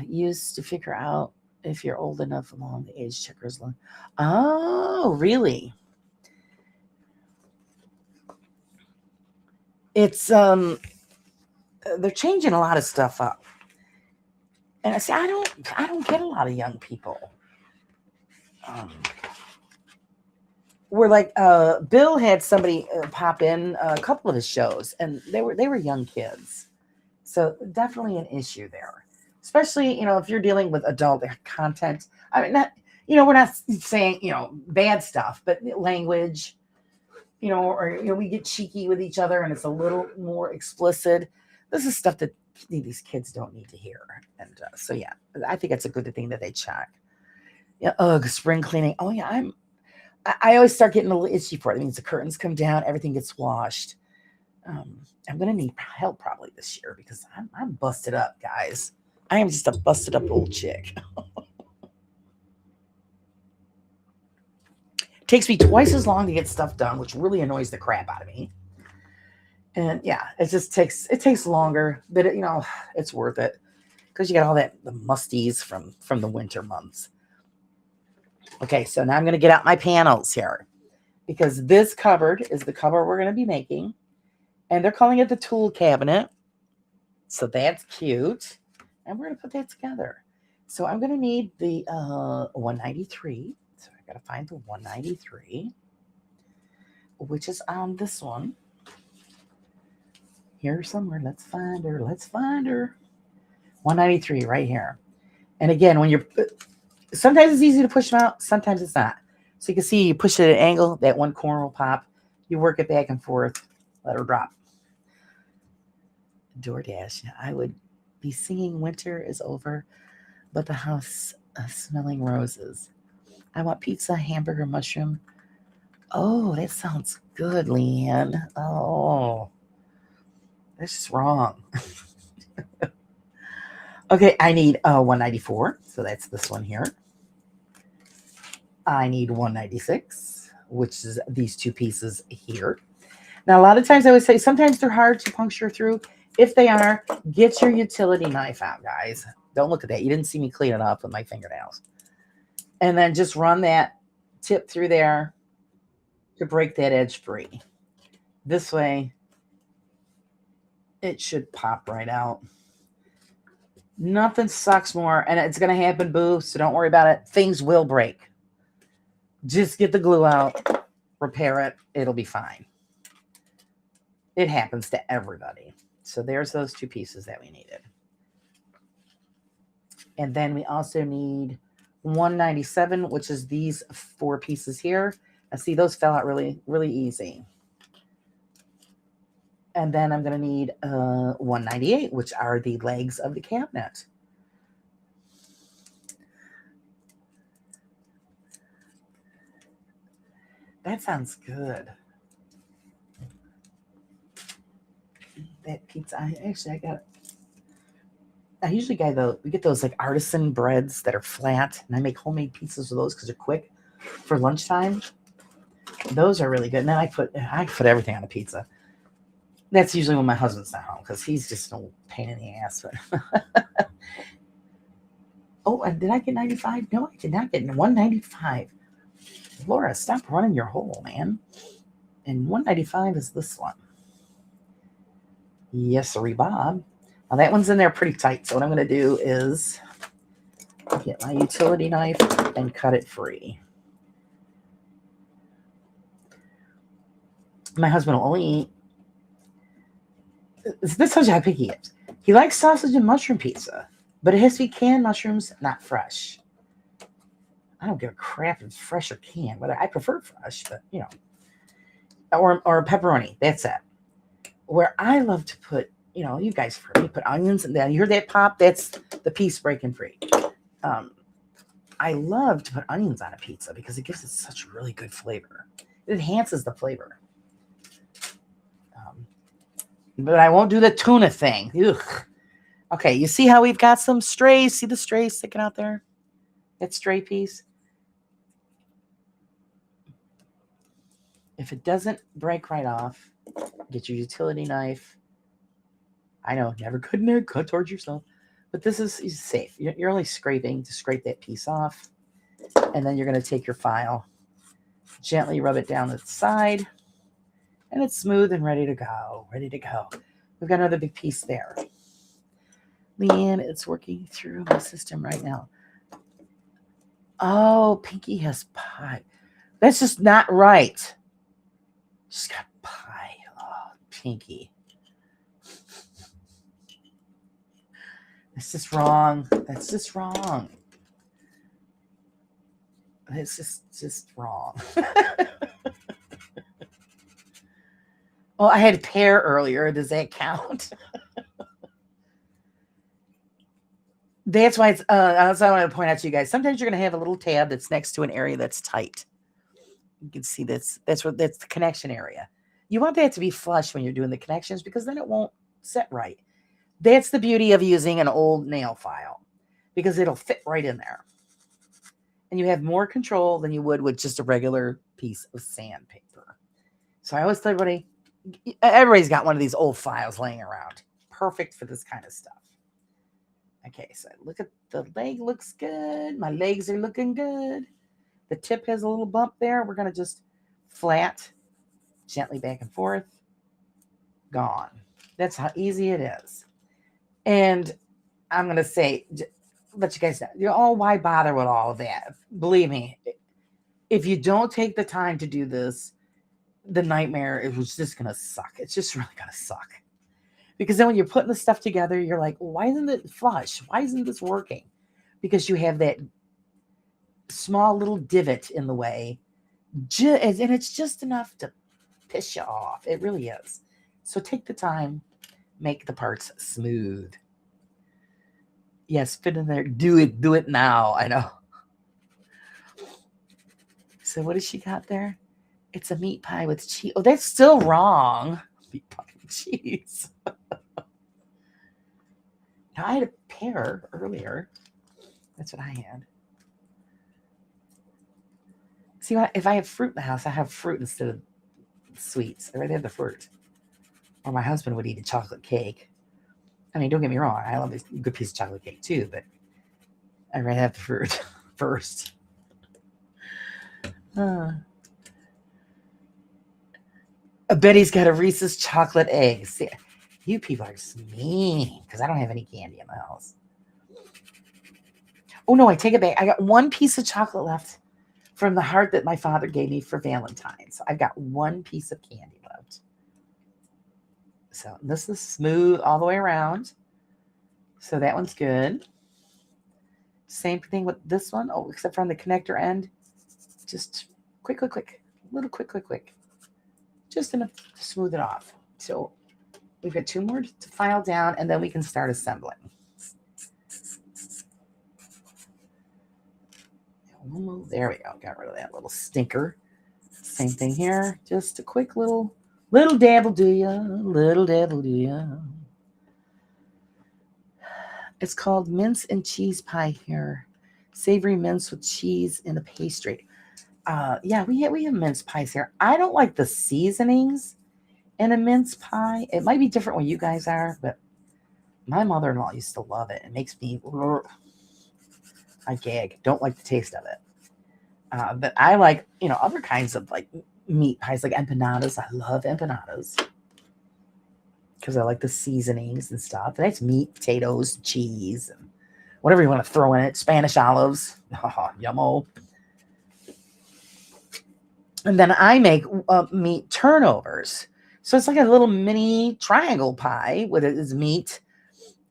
Speaker 1: used to figure out if you're old enough along the age checkers. Oh, really? It's they're changing a lot of stuff up. And I say I don't get a lot of young people. We're like Bill had somebody pop in a couple of his shows, and they were young kids. So definitely an issue there. Especially, if you're dealing with adult content. I mean, we're not saying, bad stuff, but language, or, we get cheeky with each other and it's a little more explicit. This is stuff that these kids don't need to hear. And so, yeah, I think that's a good thing that they check. Yeah, spring cleaning. Oh, yeah, I always start getting a little itchy for it. It means the curtains come down, everything gets washed. I'm going to need help probably this year because I'm busted up, guys. I am just a busted up old chick. Takes me twice as long to get stuff done, which really annoys the crap out of me. And yeah, it takes longer, but it's worth it because you got all the musties from the winter months. Okay, so now I'm going to get out my panels here because this cupboard is the cupboard we're going to be making, and they're calling it the tool cabinet. So that's cute. And we're going to put that together. So I'm going to need the 193. So I got to find the 193, which is on this one. Here somewhere. Let's find her. 193 right here. And again, when sometimes it's easy to push them out. Sometimes it's not. So you can see you push it at an angle. That one corner will pop. You work it back and forth. Let her drop. DoorDash. I would be singing winter is over, but the house smelling roses. I want pizza, hamburger, mushroom. Oh, that sounds good, Leanne. Oh, that's just wrong. Okay, I need 194. So that's this one here. I need 196. which is these two pieces here. Now, a lot of times I would say sometimes they're hard to puncture through. If they are, get your utility knife out, guys. Don't look at that. You didn't see me clean it off with my fingernails. And then just run that tip through there to break that edge free. This way, it should pop right out. Nothing sucks more, and it's going to happen, boo, so don't worry about it. Things will break. Just get the glue out, repair it, it'll be fine. It happens to everybody. So there's those two pieces that we needed. And then we also need 197, which is these 4 pieces here. And see, those fell out really, really easy. And then I'm going to need 198, which are the legs of the cabinet. That sounds good. That pizza, I usually we get those like artisan breads that are flat, and I make homemade pizzas of those because they're quick for lunchtime. Those are really good. And then I put everything on a pizza. That's usually when my husband's not home because he's just a pain in the ass. But oh, and did I get 95? No, I did not get 195. Laura, stop running your hole, man. And 195 is this one. Yes, sirree, Bob. Now that one's in there pretty tight. So what I'm going to do is get my utility knife and cut it free. My husband will only eat. This tells you how picky he is. He likes sausage and mushroom pizza, but it has to be canned mushrooms, not fresh. I don't give a crap if it's fresh or canned. But I prefer fresh, but you know, or pepperoni. That's it. Where I love to put, you know, you guys heard me put onions in there. You heard that pop? That's the piece breaking free. I love to put onions on a pizza because it gives it such really good flavor. It enhances the flavor. But I won't do the tuna thing. Ugh. Okay, you see how we've got some strays? See the strays sticking out there? That stray piece? If it doesn't break right off, get your utility knife. I know, never good near, cut towards yourself. But this is safe. You're only scraping to scrape that piece off. And then you're going to take your file, gently rub it down the side. And it's smooth and ready to go. Ready to go. We've got another big piece there. Leanne, it's working through my system right now. Oh, Pinky has pie. That's just not right. She's got pie. Oh, Pinky. That's just wrong. That's just wrong. It's just wrong. Well, I had a pear earlier. Does that count? That's why it's. That's what I want to point out to you guys. Sometimes you're going to have a little tab that's next to an area that's tight. You can see this. That's the connection area. You want that to be flush when you're doing the connections because then it won't set right. That's the beauty of using an old nail file because it'll fit right in there. And you have more control than you would with just a regular piece of sandpaper. So I always tell everybody's got one of these old files laying around. Perfect for this kind of stuff. Okay, so look at the leg, looks good. My legs are looking good. The tip has a little bump there. We're going to just flat, gently back and forth. Gone. That's how easy it is. And I'm going to say, let you guys know, oh, why bother with all of that? Believe me, if you don't take the time to do this, the nightmare is just going to suck. It's just really going to suck. Because then when you're putting the stuff together, you're like, why isn't it flush? Why isn't this working? Because you have that small little divot in the way. And it's just enough to piss you off. It really is. So take the time. Make the parts smooth. Yes, fit in there. Do it now. I know. So what has she got there? It's a meat pie with cheese. Oh, that's still wrong. Meat pie with cheese. Now, I had a pear earlier. That's what I had. See, if I have fruit in the house, I have fruit instead of sweets. I'd rather have the fruit. Or my husband would eat a chocolate cake. I mean, don't get me wrong. I love a good piece of chocolate cake too, but I'd rather have the fruit first. Uh, Betty's got a Reese's chocolate egg. See, you people are just mean because I don't have any candy in the house. Oh no, I take it back. I got one piece of chocolate left from the heart that my father gave me for Valentine's. I've got one piece of candy left. So this is smooth all the way around. So that one's good. Same thing with this one. Oh, except for on the connector end. Just quick. Little quick. Just enough to smooth it off. So we've got two more to file down, and then we can start assembling. There we go. Got rid of that little stinker. Same thing here. Just a quick little dabble do ya. Little dabble do ya. It's called mince and cheese pie here. Savory mince with cheese in a pastry. Yeah, we have mince pies here. I don't like the seasonings in a mince pie. It might be different when you guys are, but my mother-in-law used to love it. It makes me, I gag. Don't like the taste of it. But I like, other kinds of like meat pies, like empanadas. I love empanadas because I like the seasonings and stuff. And it's meat, potatoes, cheese, and whatever you want to throw in it. Spanish olives. Oh, yummo. And then I make meat turnovers. So it's like a little mini triangle pie with its meat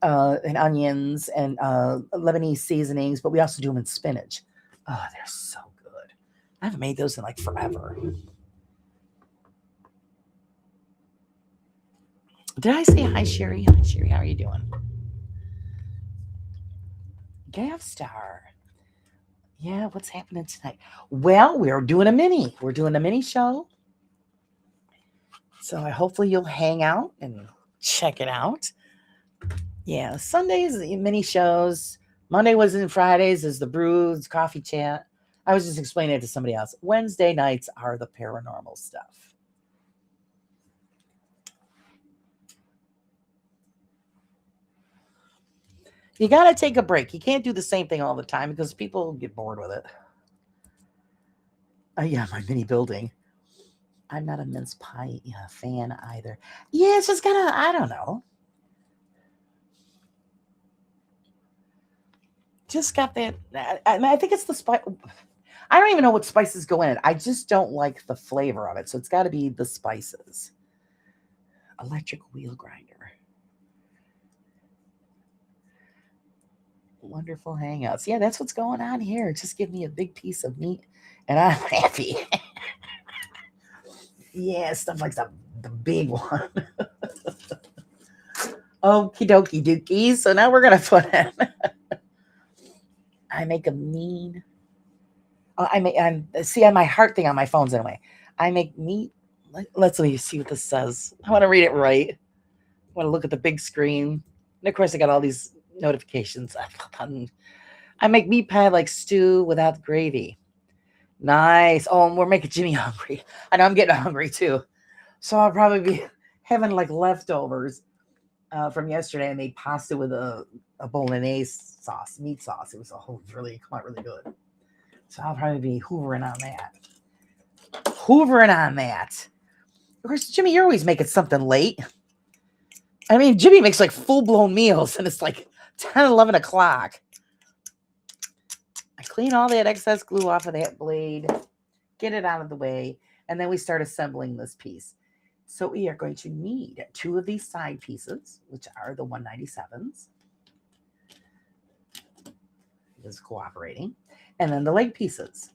Speaker 1: and onions and Lebanese seasonings, but we also do them in spinach. Oh, they're so good. I haven't made those in like forever. Did I say hi, Sherry? Hi, Sherry. How are you doing? Gav Star. Yeah, what's happening tonight? Well, we're doing a mini. We're doing a mini show. So hopefully you'll hang out and check it out. Yeah, Sundays, mini shows. Monday, Wednesdays, and Fridays is the brews, coffee chat. I was just explaining it to somebody else. Wednesday nights are the paranormal stuff. You got to take a break. You can't do the same thing all the time because people get bored with it. Yeah, my mini building. I'm not a mince pie fan either. Yeah, it's just kind of, I don't know. Just got that. I think it's the spice. I don't even know what spices go in it. I just don't like the flavor of it. So it's got to be the spices. Electric wheel grinder. Wonderful hangouts. Yeah, that's what's going on here. Just give me a big piece of meat and I'm happy. Yeah, stuff like the big one. Okie dokie dookies. So now we're going to put in. I make a mean. See on my heart thing on my phones anyway. I make meat. Let's see what this says. I want to read it right. I want to look at the big screen. And of course, I got all these notifications. I make meat pie like stew without gravy. Nice. Oh, and we're making Jimmy hungry. I know I'm getting hungry too. So I'll probably be having like leftovers from yesterday. I made pasta with a bolognese sauce, meat sauce. It was really good. So I'll probably be hoovering on that. Of course, Jimmy, you're always making something late. I mean, Jimmy makes like full-blown meals, and it's like 10, 11 o'clock. I clean all that excess glue off of that blade, get it out of the way, and then we start assembling this piece. So we are going to need 2 of these side pieces, which are the 197s. This is cooperating. And then the leg pieces.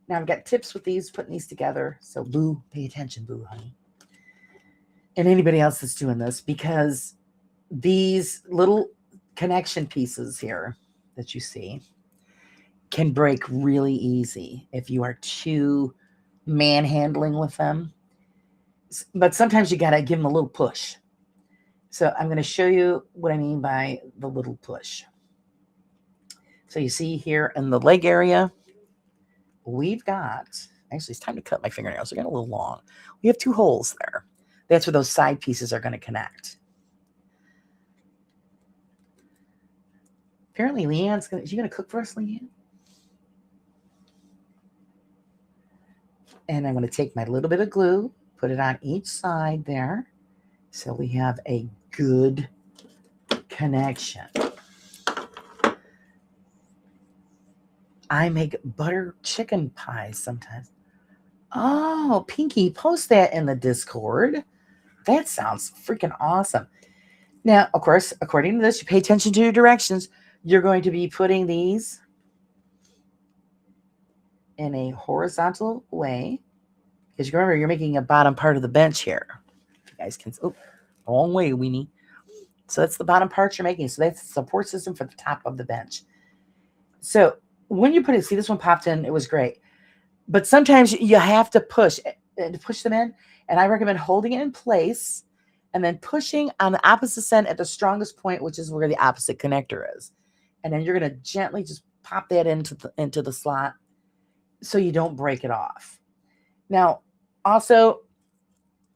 Speaker 1: Now I've got tips with these, putting these together. So Boo, pay attention, Boo, honey. And anybody else that's doing this, because these little connection pieces here that you see can break really easy if you are too manhandling with them. But sometimes you got to give them a little push. So I'm going to show you what I mean by the little push. So you see here in the leg area, we've got Actually, it's time to cut my fingernails. They're getting a little long. We have 2 holes there. That's where those side pieces are going to connect. Apparently, Leanne's going to... Is she going to cook for us, Leanne? And I'm going to take my little bit of glue, put it on each side there, so we have a good connection. I make butter chicken pies sometimes. Oh, Pinky, post that in the Discord. That sounds freaking awesome. Now, of course, according to this, you pay attention to your directions. You're going to be putting these in a horizontal way. Because you remember, you're making a bottom part of the bench here. You guys can... Oh, wrong way, Weenie. So that's the bottom part you're making. So that's the support system for the top of the bench. So when you put it... See, this one popped in. It was great. But sometimes you have to push them in. And I recommend holding it in place and then pushing on the opposite end at the strongest point, which is where the opposite connector is. And then you're going to gently just pop that into the slot so you don't break it off. Now, also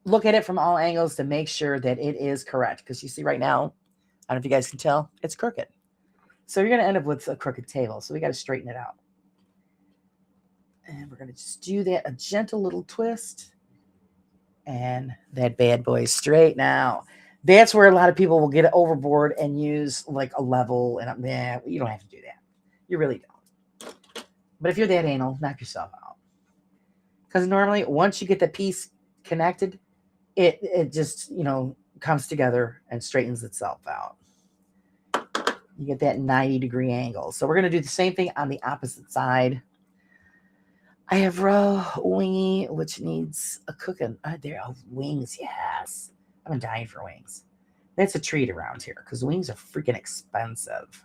Speaker 1: look at it from all angles to make sure that it is correct. Because you see right now, I don't know if you guys can tell, it's crooked. So you're going to end up with a crooked table. So we got to straighten it out. And we're going to just do that, a gentle little twist. And that bad boy is straight now. That's where a lot of people will get overboard and use like a level. And you don't have to do that. You really don't. But if you're that anal, knock yourself out. Because normally, once you get the piece connected, it just, comes together and straightens itself out. You get that 90-degree angle. So we're going to do the same thing on the opposite side. I have raw wingy, which needs a cooking. There are wings, yes. I've been dying for wings. That's a treat around here because wings are freaking expensive.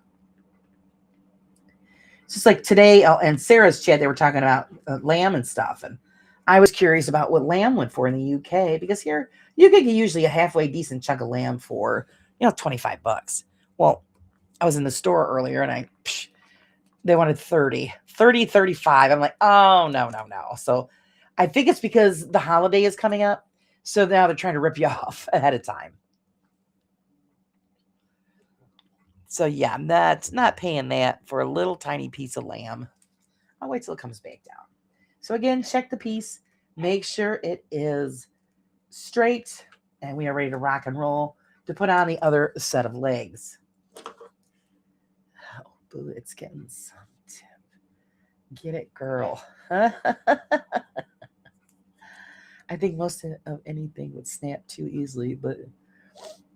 Speaker 1: It's just like today, and Sarah's chat, they were talking about lamb and stuff. And I was curious about what lamb went for in the UK because here you could get usually a halfway decent chunk of lamb for, $25. Well, I was in the store earlier and they wanted 30, 35. I'm like, oh, no. So I think it's because the holiday is coming up. So now they're trying to rip you off ahead of time. So yeah, I'm not paying that for a little tiny piece of lamb. I'll wait till it comes back down. So again, check the piece. Make sure it is straight. And we are ready to rock and roll to put on the other set of legs. Oh, boo, it's getting some tip. Get it, girl. I think most of anything would snap too easily, but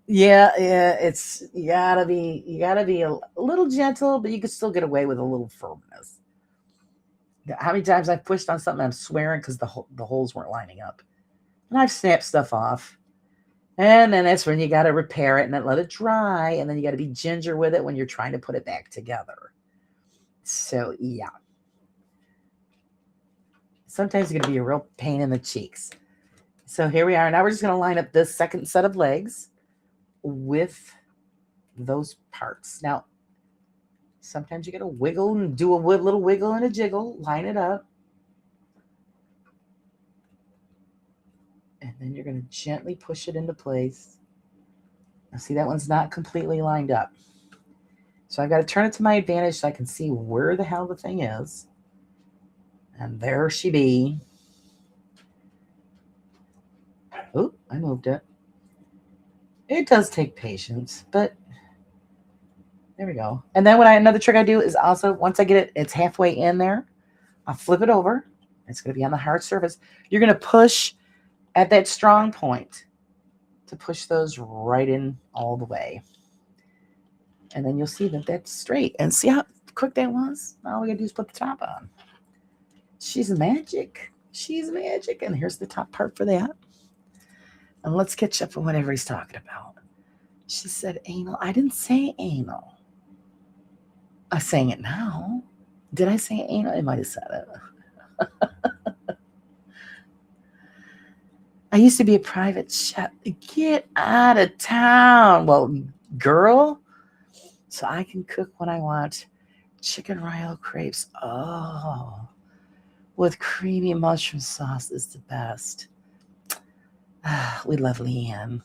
Speaker 1: yeah, it's you gotta be a little gentle, but you can still get away with a little firmness. How many times I've pushed on something, I'm swearing because the holes weren't lining up, and I've snapped stuff off, and then that's when you got to repair it and then let it dry, and then you got to be ginger with it when you're trying to put it back together. So yeah. Sometimes it's going to be a real pain in the cheeks. So here we are. Now we're just going to line up this second set of legs with those parts. Now, sometimes you got to wiggle and do a little wiggle and a jiggle. Line it up. And then you're going to gently push it into place. Now, see, that one's not completely lined up. So I've got to turn it to my advantage so I can see where the hell the thing is. And there she be. Oh, I moved it. It does take patience, but there we go. And then another trick I do is also, once I get it's halfway in there, I'll flip it over. It's going to be on the hard surface. You're going to push at that strong point to push those right in all the way. And then you'll see that that's straight. And see how quick that was? All we got to do is put the top on. She's magic. She's magic. And here's the top part for that. And let's catch up on whatever he's talking about. She said anal. I didn't say anal. I'm saying it now. Did I say anal? I might have said it. I used to be a private chef. Get out of town. Well, girl, so I can cook when I want. Chicken Royal crepes. Oh. with creamy mushroom sauce is the best. We love Leanne.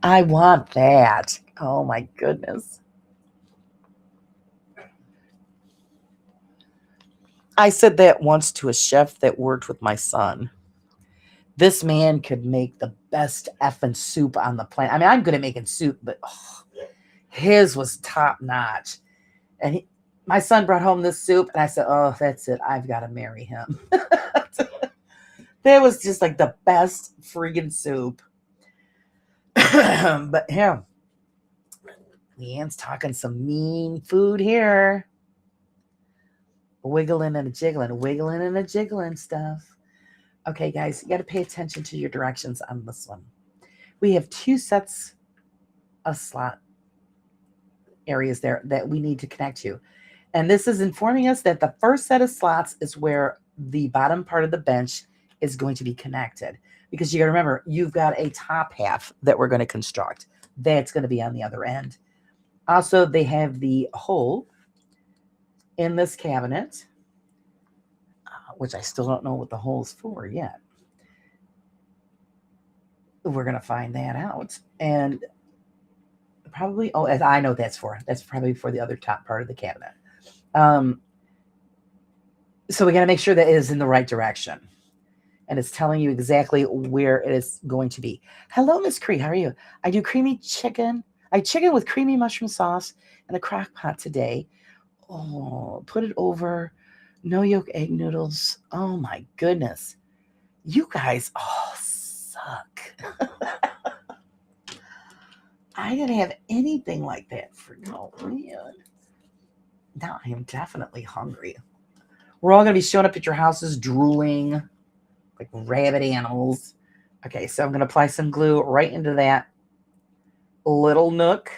Speaker 1: I want that. Oh my goodness. I said that once to a chef that worked with my son. This man could make the best effing soup on the planet. I mean, I'm good at making soup, but his was top notch. And my son brought home this soup, and I said, "Oh, that's it. I've got to marry him." That was just like the best freaking soup. But yeah, Leanne's talking some mean food here. Wiggling and a jiggling stuff. Okay, guys, you got to pay attention to your directions on this one. We have 2 sets of slot areas there that we need to connect to. And this is informing us that the first set of slots is where the bottom part of the bench is going to be connected. Because you got to remember, you've got a top half that we're going to construct. That's going to be on the other end. Also, they have the hole in this cabinet, which I still don't know what the hole's for yet. We're going to find that out. And probably, oh, I know that's for. That's probably for the other top part of the cabinet. So we got to make sure that it is in the right direction. And it's telling you exactly where it is going to be. Hello, Miss Cree. How are you? I do creamy chicken. I chicken with creamy mushroom sauce in a crock pot today. Oh, put it over no yolk egg noodles. Oh my goodness. You guys all suck. I didn't have anything like that for no man. Now I am definitely hungry. We're all going to be showing up at your houses drooling like rabid animals. Okay, so I'm going to apply some glue right into that little nook.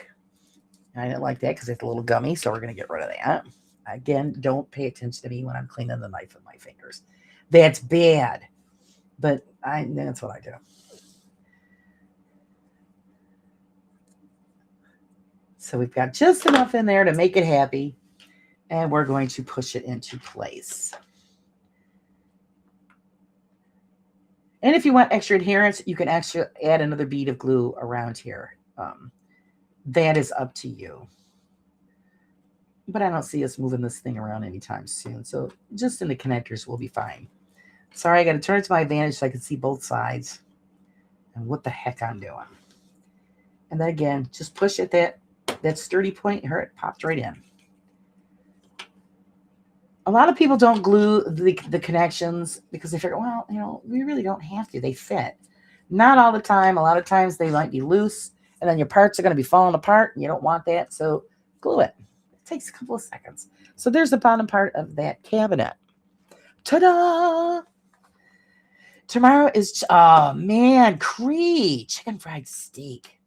Speaker 1: I didn't like that because it's a little gummy, so we're going to get rid of that. Again, don't pay attention to me when I'm cleaning the knife with my fingers. That's bad, but that's what I do. So we've got just enough in there to make it happy, and we're going to push it into place. And if you want extra adherence, you can actually add another bead of glue around here. That is up to you. But I don't see us moving this thing around anytime soon. So just in the connectors, we'll be fine. Sorry, I got to turn it to my advantage so I can see both sides and what the heck I'm doing. And then again, just push at that sturdy point. Here, it popped right in. A lot of people don't glue the connections because they figure, well, we really don't have to. They fit. Not all the time. A lot of times they might be loose, and then your parts are going to be falling apart, and you don't want that. So glue it. It takes a couple of seconds. So there's the bottom part of that cabinet. Ta-da! Tomorrow is, oh man, Cree chicken fried steak.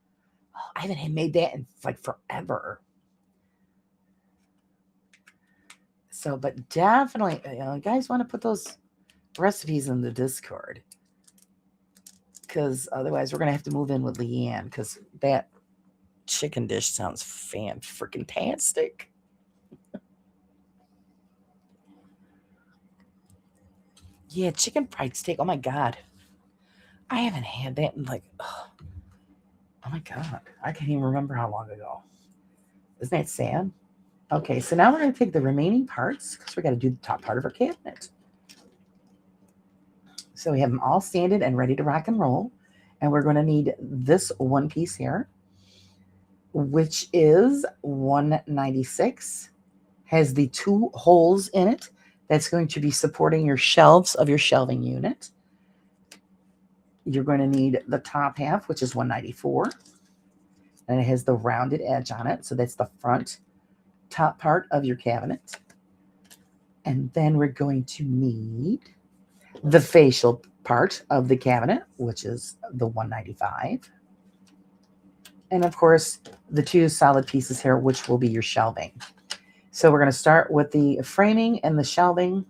Speaker 1: Oh, I haven't made that in like forever. So, but definitely, you guys want to put those recipes in the Discord, because otherwise we're going to have to move in with Leanne, because that chicken dish sounds fan-freaking-tastic. Yeah, chicken fried steak. Oh my God. I haven't had that in like, oh my God. I can't even remember how long ago. Isn't that sad? Okay, so now we're going to take the remaining parts because we got to do the top part of our cabinet. So we have them all sanded and ready to rock and roll. And we're going to need this one piece here, which is 196. Has the 2 holes in it. That's going to be supporting your shelves of your shelving unit. You're going to need the top half, which is 194. And it has the rounded edge on it. So that's the front top part of your cabinet. And then we're going to need the facial part of the cabinet, which is the 195. And of course, the 2 solid pieces here, which will be your shelving. So we're going to start with the framing and the shelving.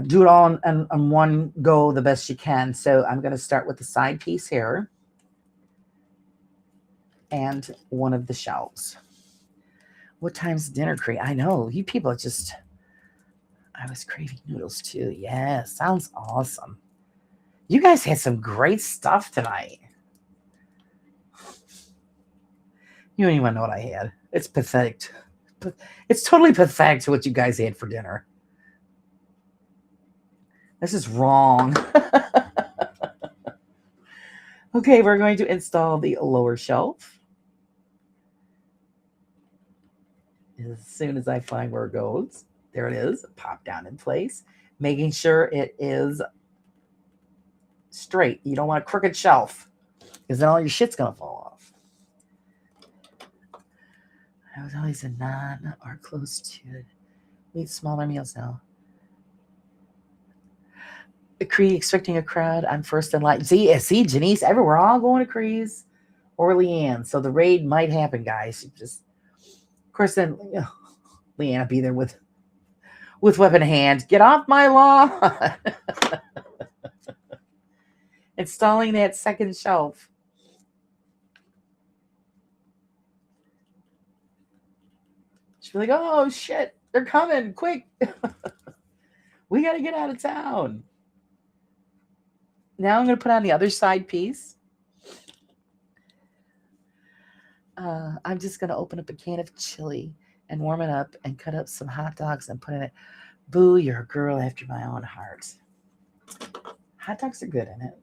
Speaker 1: Do it all in one go the best you can. So I'm going to start with the side piece here and one of the shelves. What time's dinner crave? I know you people are just. I was craving noodles too. Yeah, sounds awesome. You guys had some great stuff tonight. You don't even know what I had. It's pathetic. It's totally pathetic to what you guys had for dinner. This is wrong. Okay, we're going to install the lower shelf. As soon as I find where it goes, there it is. Pop down in place, making sure it is straight. You don't want a crooked shelf because then all your shit's going to fall off. I was always a non or close to it. We eat smaller meals now. Cree expecting a crowd. I'm first in line. See, Janice, we're all going to Cree's or Leanne. So the raid might happen, guys. Just, of course, then Leanne will be there with weapon in hand. Get off my lawn. Installing that second shelf. She'll be like, oh shit, they're coming, quick. We got to get out of town. Now I'm going to put on the other side piece. I'm just going to open up a can of chili and warm it up and cut up some hot dogs and put in it. Boo, you're a girl after my own heart. Hot dogs are good in it.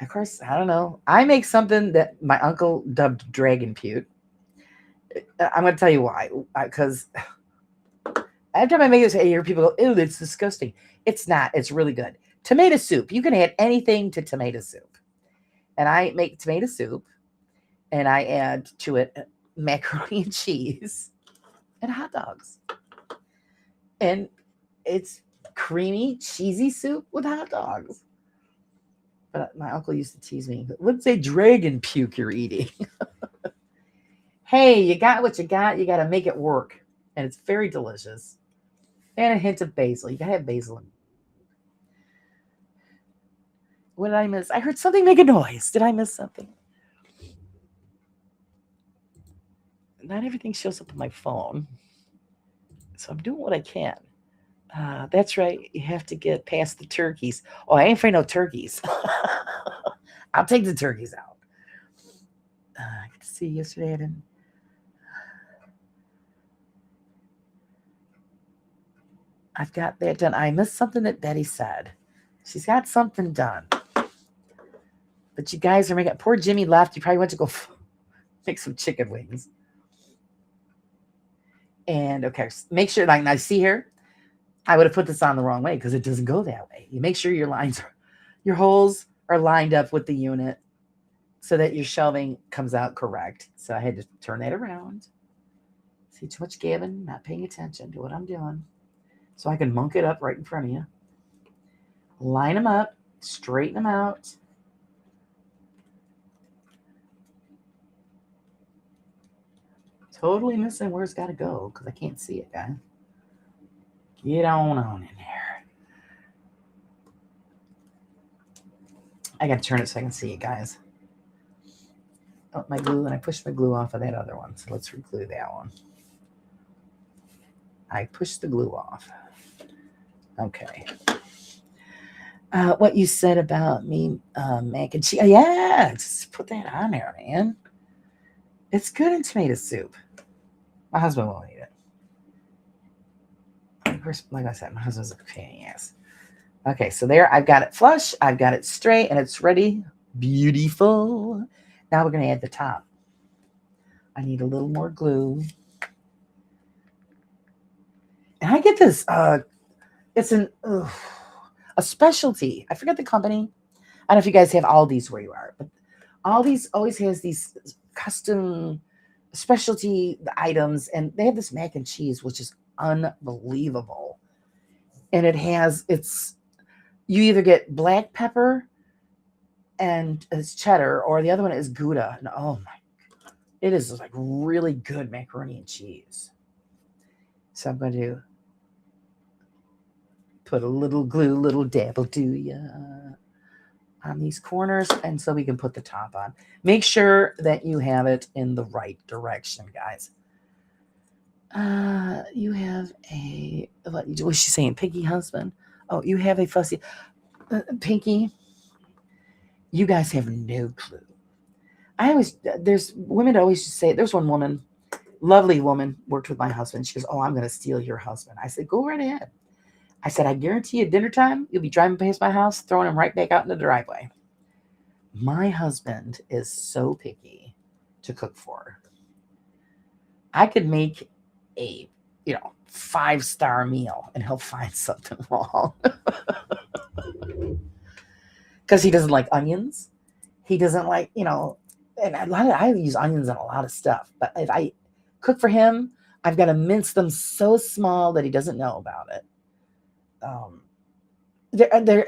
Speaker 1: Of course, I don't know. I make something that my uncle dubbed dragon puke. I'm going to tell you why. Because every time I make this, I hear people go, ew, that's disgusting. It's not. It's really good. Tomato soup. You can add anything to tomato soup. And I make tomato soup. And I add to it macaroni and cheese and hot dogs. And it's creamy, cheesy soup with hot dogs. But my uncle used to tease me. What's a dragon puke you're eating? Hey, you got what you got. You got to make it work. And it's very delicious. And a hint of basil. You got to have basil in it. What did I miss? I heard something make a noise. Did I miss something? Not everything shows up on my phone. So I'm doing what I can. That's right. You have to get past the turkeys. Oh, I ain't afraid no turkeys. I'll take the turkeys out. I could see yesterday I didn't. I've got that done. I missed something that Betty said. She's got something done. But you guys are making. Poor Jimmy left. He probably went to go make some chicken wings. And okay, make sure, like, now see here, I would have put this on the wrong way because it doesn't go that way. You make sure your holes are lined up with the unit so that your shelving comes out correct. So I had to turn that around. See, too much gabbing, not paying attention to what I'm doing. So I can monk it up right in front of you. Line them up, straighten them out. Totally missing where it's got to go because I can't see it, guys. Get on in there. I got to turn it so I can see it, guys. Oh, my glue, and I pushed my glue off of that other one. So let's re-glue that one. I pushed the glue off. Okay. What you said about me, mac and cheese. Yeah, just put that on there, man. It's good in tomato soup. My husband won't eat it. Of course, like I said, my husband's a pain in the ass. Okay, so there, I've got it flush, I've got it straight, and it's ready. Beautiful. Now we're going to add the top. I need a little more glue. And I get this, it's a specialty. I forget the company. I don't know if you guys have Aldi's where you are, but Aldi's always has these custom specialty items, and they have this mac and cheese, which is unbelievable. And you either get black pepper and it's cheddar, or the other one is Gouda. And oh my, it is like really good macaroni and cheese. So I'm going to put a little glue, little dab will do ya on these corners, and so we can put the top on. Make sure that you have it in the right direction, guys. You have a, what was she saying? Piggy husband? Oh, you have a fussy, Pinky. You guys have no clue. There's women always just say, there's one woman, lovely woman, worked with my husband. She goes, oh, I'm going to steal your husband. I said, go right ahead. I said, I guarantee at dinner time, you'll be driving past my house, throwing him right back out in the driveway. My husband is so picky to cook for. I could make a, 5-star meal and he'll find something wrong. Because he doesn't like onions. He doesn't like, and I use onions in a lot of stuff. But if I cook for him, I've got to mince them so small that he doesn't know about it.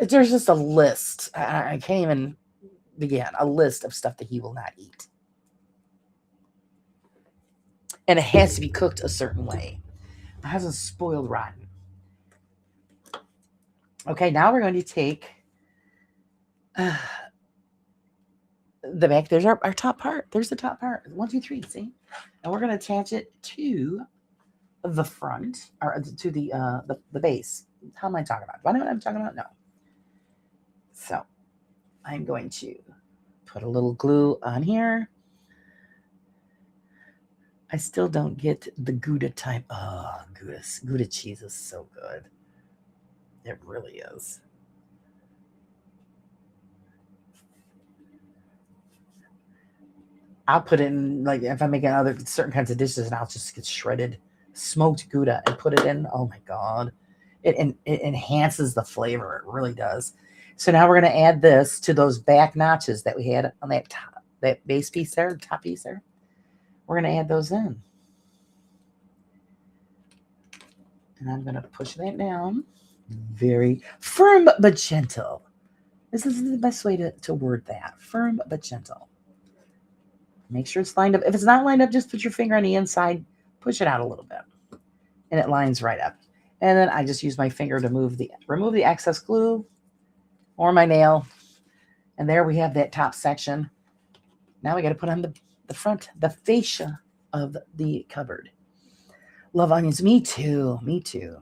Speaker 1: There's just a list. I can't even begin. A list of stuff that he will not eat. And it has to be cooked a certain way. My husband's spoiled rotten. Okay, now we're going to take the back. There's our top part. There's the top part. 1, 2, 3. See, and we're going to attach it to the front, or to the base. How am I talking about? Do I know what I'm talking about? No. So I'm going to put a little glue on here. I still don't get the Gouda type. Oh, Gouda cheese is so good. It really is. I'll put it in, like, if I'm making other certain kinds of dishes, and I'll just get shredded smoked Gouda and put it in. Oh my God. It enhances the flavor. It really does. So now we're going to add this to those back notches that we had on that base piece there, the top piece there. We're going to add those in. And I'm going to push that down. Very firm but gentle. This is the best way to word that. Firm but gentle. Make sure it's lined up. If it's not lined up, just put your finger on the inside, push it out a little bit, and it lines right up. And then I just use my finger to remove the excess glue, or my nail. And there we have that top section. Now we got to put on the front, the fascia of the cupboard. Love onions. Me too. Me too.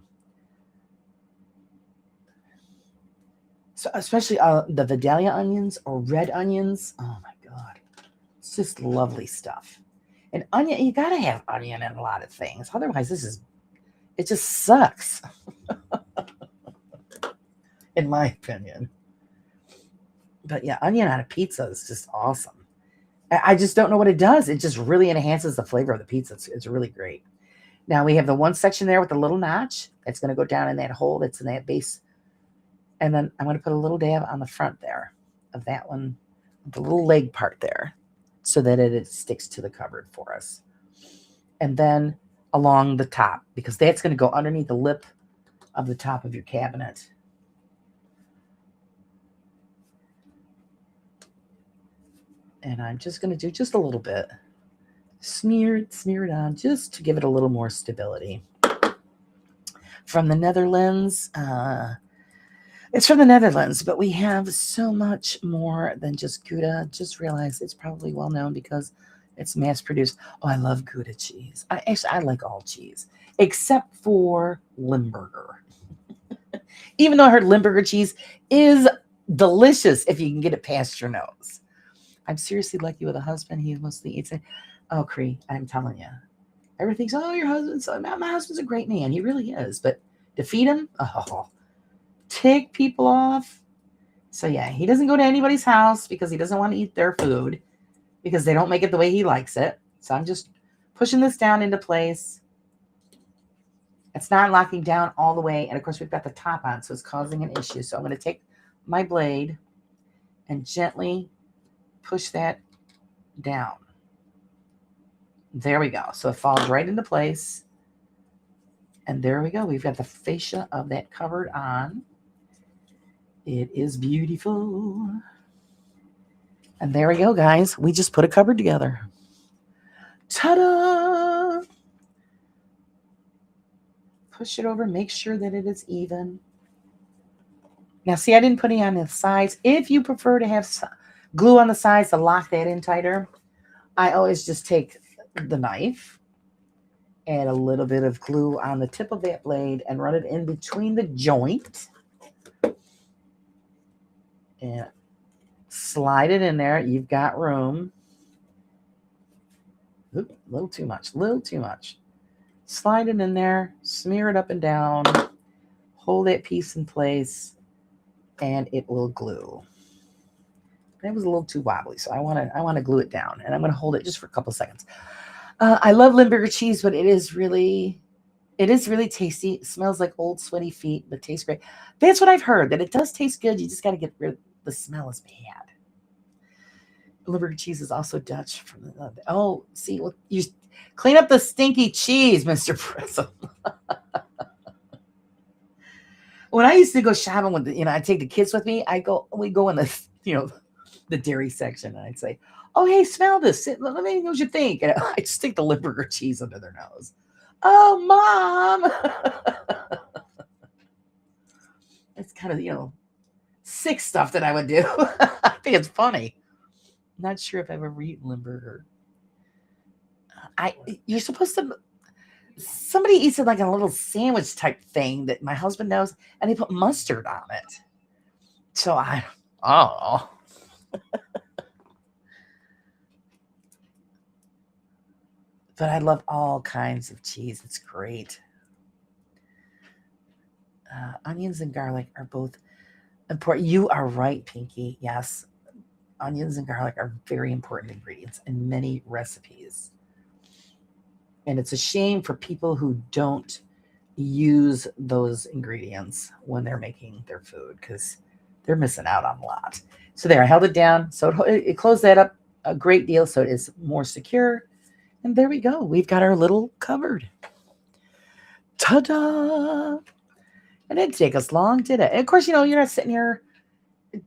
Speaker 1: So especially the Vidalia onions or red onions. Oh my God. It's just lovely stuff. And onion, you got to have onion in a lot of things. Otherwise, it just sucks. In my opinion. But yeah, onion on a pizza is just awesome. I just don't know what it does. It just really enhances the flavor of the pizza. It's really great. Now we have the one section there with the little notch. It's going to go down in that hole that's in that base. And then I'm going to put a little dab on the front there of that one, the little leg part there, so that it sticks to the cupboard for us. And then along the top, because that's going to go underneath the lip of the top of your cabinet. And I'm just going to do just a little bit. Smear it on just to give it a little more stability. From the Netherlands. It's from the Netherlands, but we have so much more than just Gouda. Just realize it's probably well known because it's mass produced. Oh, I love Gouda cheese. I like all cheese except for Limburger. Even though I heard Limburger cheese is delicious if you can get it past your nose. I'm seriously lucky with a husband. He mostly eats it. Oh, Cree, I'm telling you. Everyone thinks, oh, your husband's, my husband's a great man. He really is. But to feed him, tick people off. So yeah, he doesn't go to anybody's house because he doesn't want to eat their food because they don't make it the way he likes it. So I'm just pushing this down into place. It's not locking down all the way. And of course, we've got the top on, so it's causing an issue. So I'm going to take my blade and gently push that down. There we go. So it falls right into place. And there we go. We've got the fascia of that cupboard on. It is beautiful. And there we go, guys. We just put a cupboard together. Ta-da! Push it over. Make sure that it is even. Now, see, I didn't put any on the sides. If you prefer to have glue on the sides to lock that in tighter, I always just take the knife Add a little bit of glue on the tip of that blade and run it in between the joint. And slide it in there. You've got room. Oop, a little too much, Slide it in there, smear it up and down, hold that piece in place, and it will glue. That was a little too wobbly, so I want to glue it down, and I'm going to hold it just for a couple seconds. I love Limburger cheese, but it is really tasty. It smells like old sweaty feet, but tastes great. That's what I've heard, that it does taste good. You just got to get rid of the smell is bad. Limburger cheese is also Dutch. See, well, you clean up the stinky cheese, Mr. Prism. When I used to go shopping with, I'd take the kids with me. We go in the, the dairy section, and I'd say, "Oh, hey, smell this. Let me know what you think." And I'd stick the Limburger cheese under their nose. Oh, Mom. It's kind of, sick stuff that I would do. I think it's funny. Not sure if I've ever eaten Limburger. You're supposed to. Somebody eats it like a little sandwich type thing that my husband knows, and they put mustard on it. So I don't know. But I love all kinds of cheese. It's great. Onions and garlic are both important. You are right, Pinky. Yes. Onions and garlic are very important ingredients in many recipes. And it's a shame for people who don't use those ingredients when they're making their food, because they're missing out on a lot. So there, I held it down. So it closed that up a great deal, so it is more secure. And there we go. We've got our little cupboard. Ta-da! And it didn't take us long, did it? And of course, you're not sitting here,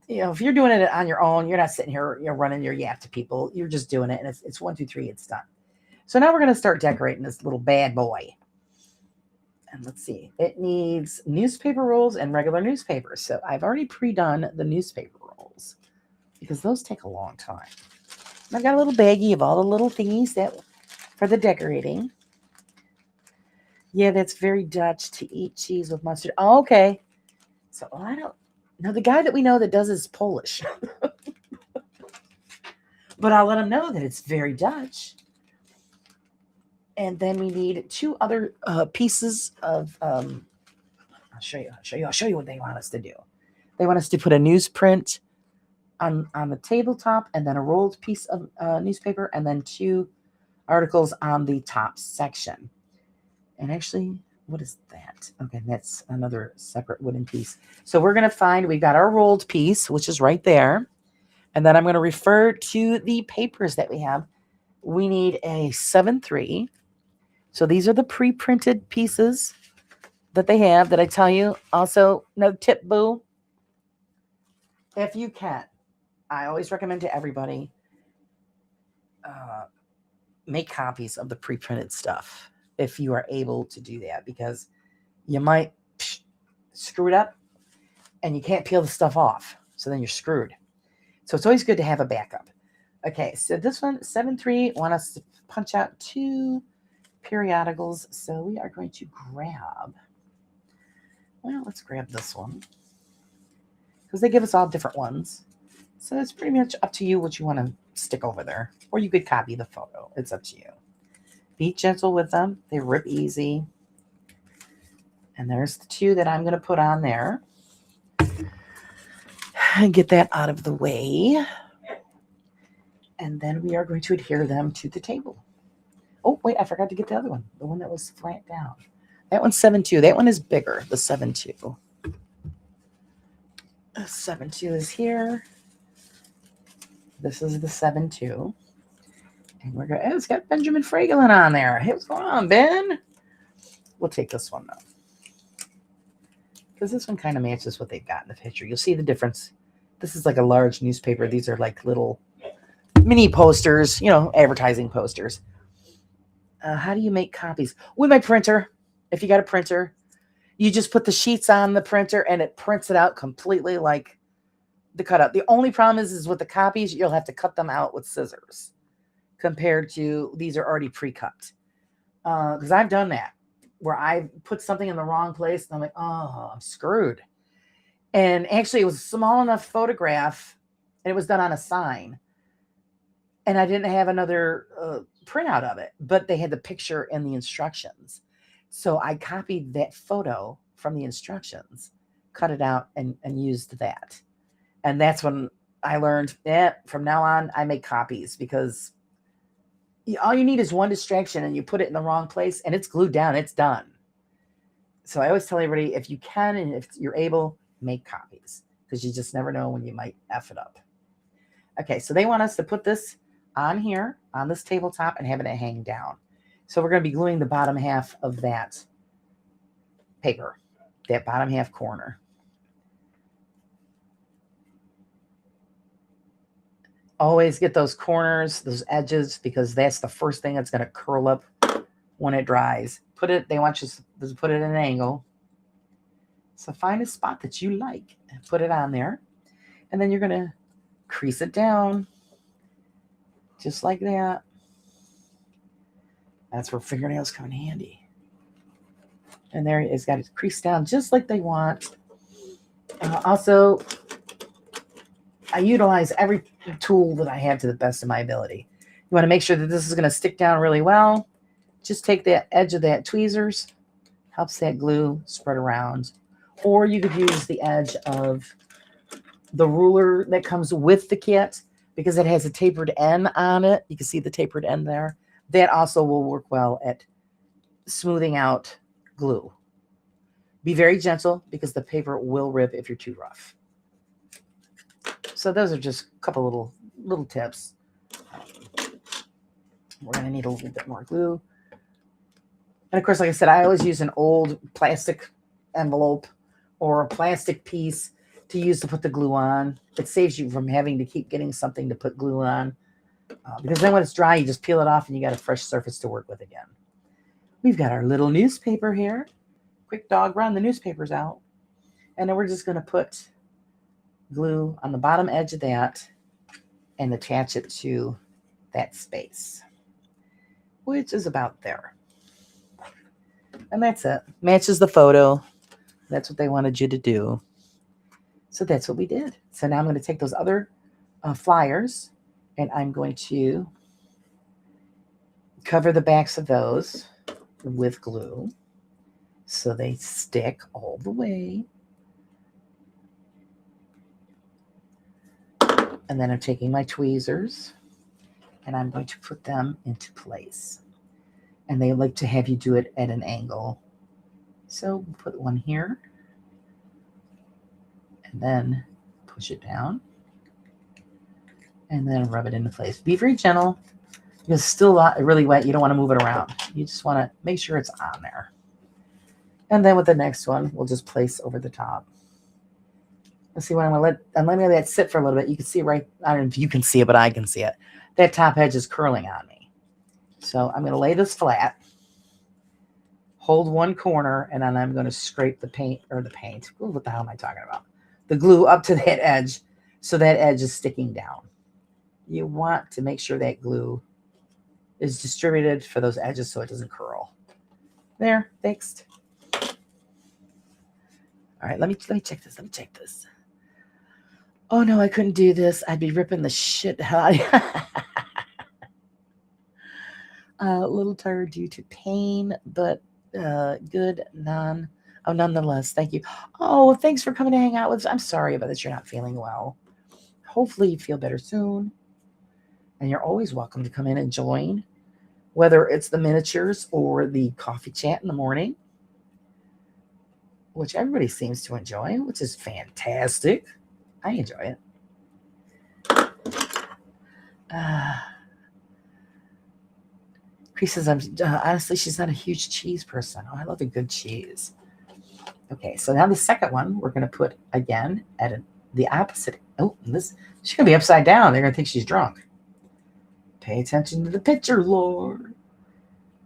Speaker 1: if you're doing it on your own, you're not sitting here, running your yap to people. You're just doing it, and it's 1, 2, 3, it's done. So now we're going to start decorating this little bad boy. And let's see. It needs newspaper rolls and regular newspapers. So I've already pre-done the newspaper rolls because those take a long time. And I've got a little baggie of all the little thingies for the decorating. Yeah, that's very Dutch to eat cheese with mustard. Oh, okay. So I don't know. The guy that we know that does is Polish. But I'll let him know that it's very Dutch. And then we need 2 other pieces of, I'll show you what they want us to do. They want us to put a newsprint on the tabletop, and then a rolled piece of newspaper, and then 2 articles on the top section. And actually, what is that? Okay, that's another separate wooden piece. So we're going to find, we've got our rolled piece, which is right there. And then I'm going to refer to the papers that we have. We need a 7-3. So these are the pre-printed pieces that they have that I tell you. Also, no tip, boo. If you can, I always recommend to everybody, make copies of the pre-printed stuff if you are able to do that, because you might screw it up and you can't peel the stuff off. So then you're screwed. So it's always good to have a backup. Okay, so this one, 7-3, want us to punch out 2 periodicals. So we are going to let's grab this one, because they give us all different ones. So it's pretty much up to you what you want to stick over there, or you could copy the photo. It's up to you. Be gentle with them. They rip easy. And there's the 2 that I'm going to put on there. And get that out of the way. And then we are going to adhere them to the table. Oh, wait, I forgot to get the other one. The one that was flat down. That one's 7-2. That one is bigger, the 7-2. 7-2 is here. This is the 7-2. And we're going to, it's got Benjamin Franklin on there. Hey, what's going on, Ben? We'll take this one, though, because this one kind of matches what they've got in the picture. You'll see the difference. This is like a large newspaper. These are like little mini posters, advertising posters. How do you make copies? With my printer. If you got a printer, you just put the sheets on the printer and it prints it out completely like the cutout. The only problem is with the copies, you'll have to cut them out with scissors compared to these are already pre-cut. because I've done that where I put something in the wrong place and I'm like, oh, I'm screwed. And actually, it was a small enough photograph, and it was done on a sign. And I didn't have another printout of it, but they had the picture and the instructions. So I copied that photo from the instructions, cut it out, and used that. And that's when I learned that from now on, I make copies because all you need is one distraction and you put it in the wrong place and it's glued down, it's done. So I always tell everybody, if you can and if you're able, make copies because you just never know when you might F it up. Okay, so they want us to put this on here, on this tabletop, and having it hang down. So we're going to be gluing the bottom half of that paper, that bottom half corner. Always get those corners, those edges, because that's the first thing that's going to curl up when it dries. They want you to put it at an angle. So find a spot that you like and put it on there. And then you're going to crease it down just like that. That's where fingernails come in handy. And there it's got it creased down just like they want. Also, I utilize every tool that I have to the best of my ability. You want to make sure that this is going to stick down really well. Just take that edge of that tweezers, helps that glue spread around. Or you could use the edge of the ruler that comes with the kit because it has a tapered end on it. You can see the tapered end there. That also will work well at smoothing out glue. Be very gentle because the paper will rip if you're too rough. So those are just a couple little tips. We're going to need a little bit more glue. And of course, like I said, I always use an old plastic envelope or a plastic piece to use to put the glue on. It saves you from having to keep getting something to put glue on. Because then when it's dry, you just peel it off and you got a fresh surface to work with again. We've got our little newspaper here. Quick dog run, the newspaper's out. And then we're just going to put glue on the bottom edge of that and attach it to that space, which is about there. And that's it. Matches the photo. That's what they wanted you to do. So that's what we did. So now I'm going to take those other flyers and I'm going to cover the backs of those with glue so they stick all the way. And then I'm taking my tweezers and I'm going to put them into place. And they like to have you do it at an angle. So we'll put one here and then push it down and then rub it into place. Be very gentle because it's still really wet. You don't want to move it around. You just want to make sure it's on there. And then with the next one, we'll just place over the top. Let's see what I'm going to let me let that sit for a little bit. You can see right, I don't know if you can see it, but I can see it. That top edge is curling on me. So I'm going to lay this flat, hold one corner, and then I'm going to scrape the paint. Ooh, what the hell am I talking about? The glue up to that edge so that edge is sticking down. You want to make sure that glue is distributed for those edges so it doesn't curl. There, fixed. All right, let me check this. Let me check this. Oh no, I couldn't do this. I'd be ripping the shit out. A little tired due to pain, but good nonetheless. Thank you. Oh, thanks for coming to hang out with us. I'm sorry about this. You're not feeling well. Hopefully you feel better soon. And you're always welcome to come in and join, whether it's the miniatures or the coffee chat in the morning, which everybody seems to enjoy, which is fantastic. I enjoy it. Chris says, honestly, she's not a huge cheese person. Oh, I love a good cheese. Okay, so now the second one, we're going to put, again, at the opposite. Oh, she's going to be upside down. They're going to think she's drunk. Pay attention to the picture, Lord.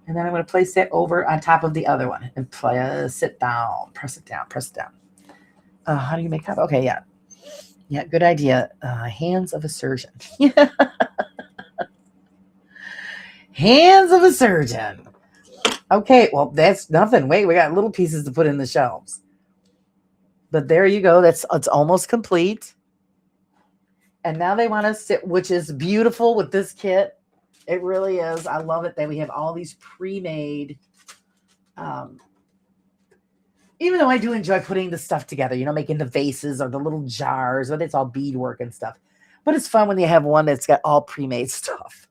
Speaker 1: And then I'm going to place that over on top of the other one and press it down. Press it down. Press it down. How do you make that? Okay, yeah. Yeah, good idea. Hands of a surgeon. Hands of a surgeon. Okay, well, that's nothing. Wait, we got little pieces to put in the shelves. But there you go. It's almost complete. And now they want us to, which is beautiful with this kit. It really is. I love it that we have all these pre-made. Um, Even though I do enjoy putting the stuff together, making the vases or the little jars, but it's all beadwork and stuff. But it's fun when you have one that's got all pre-made stuff.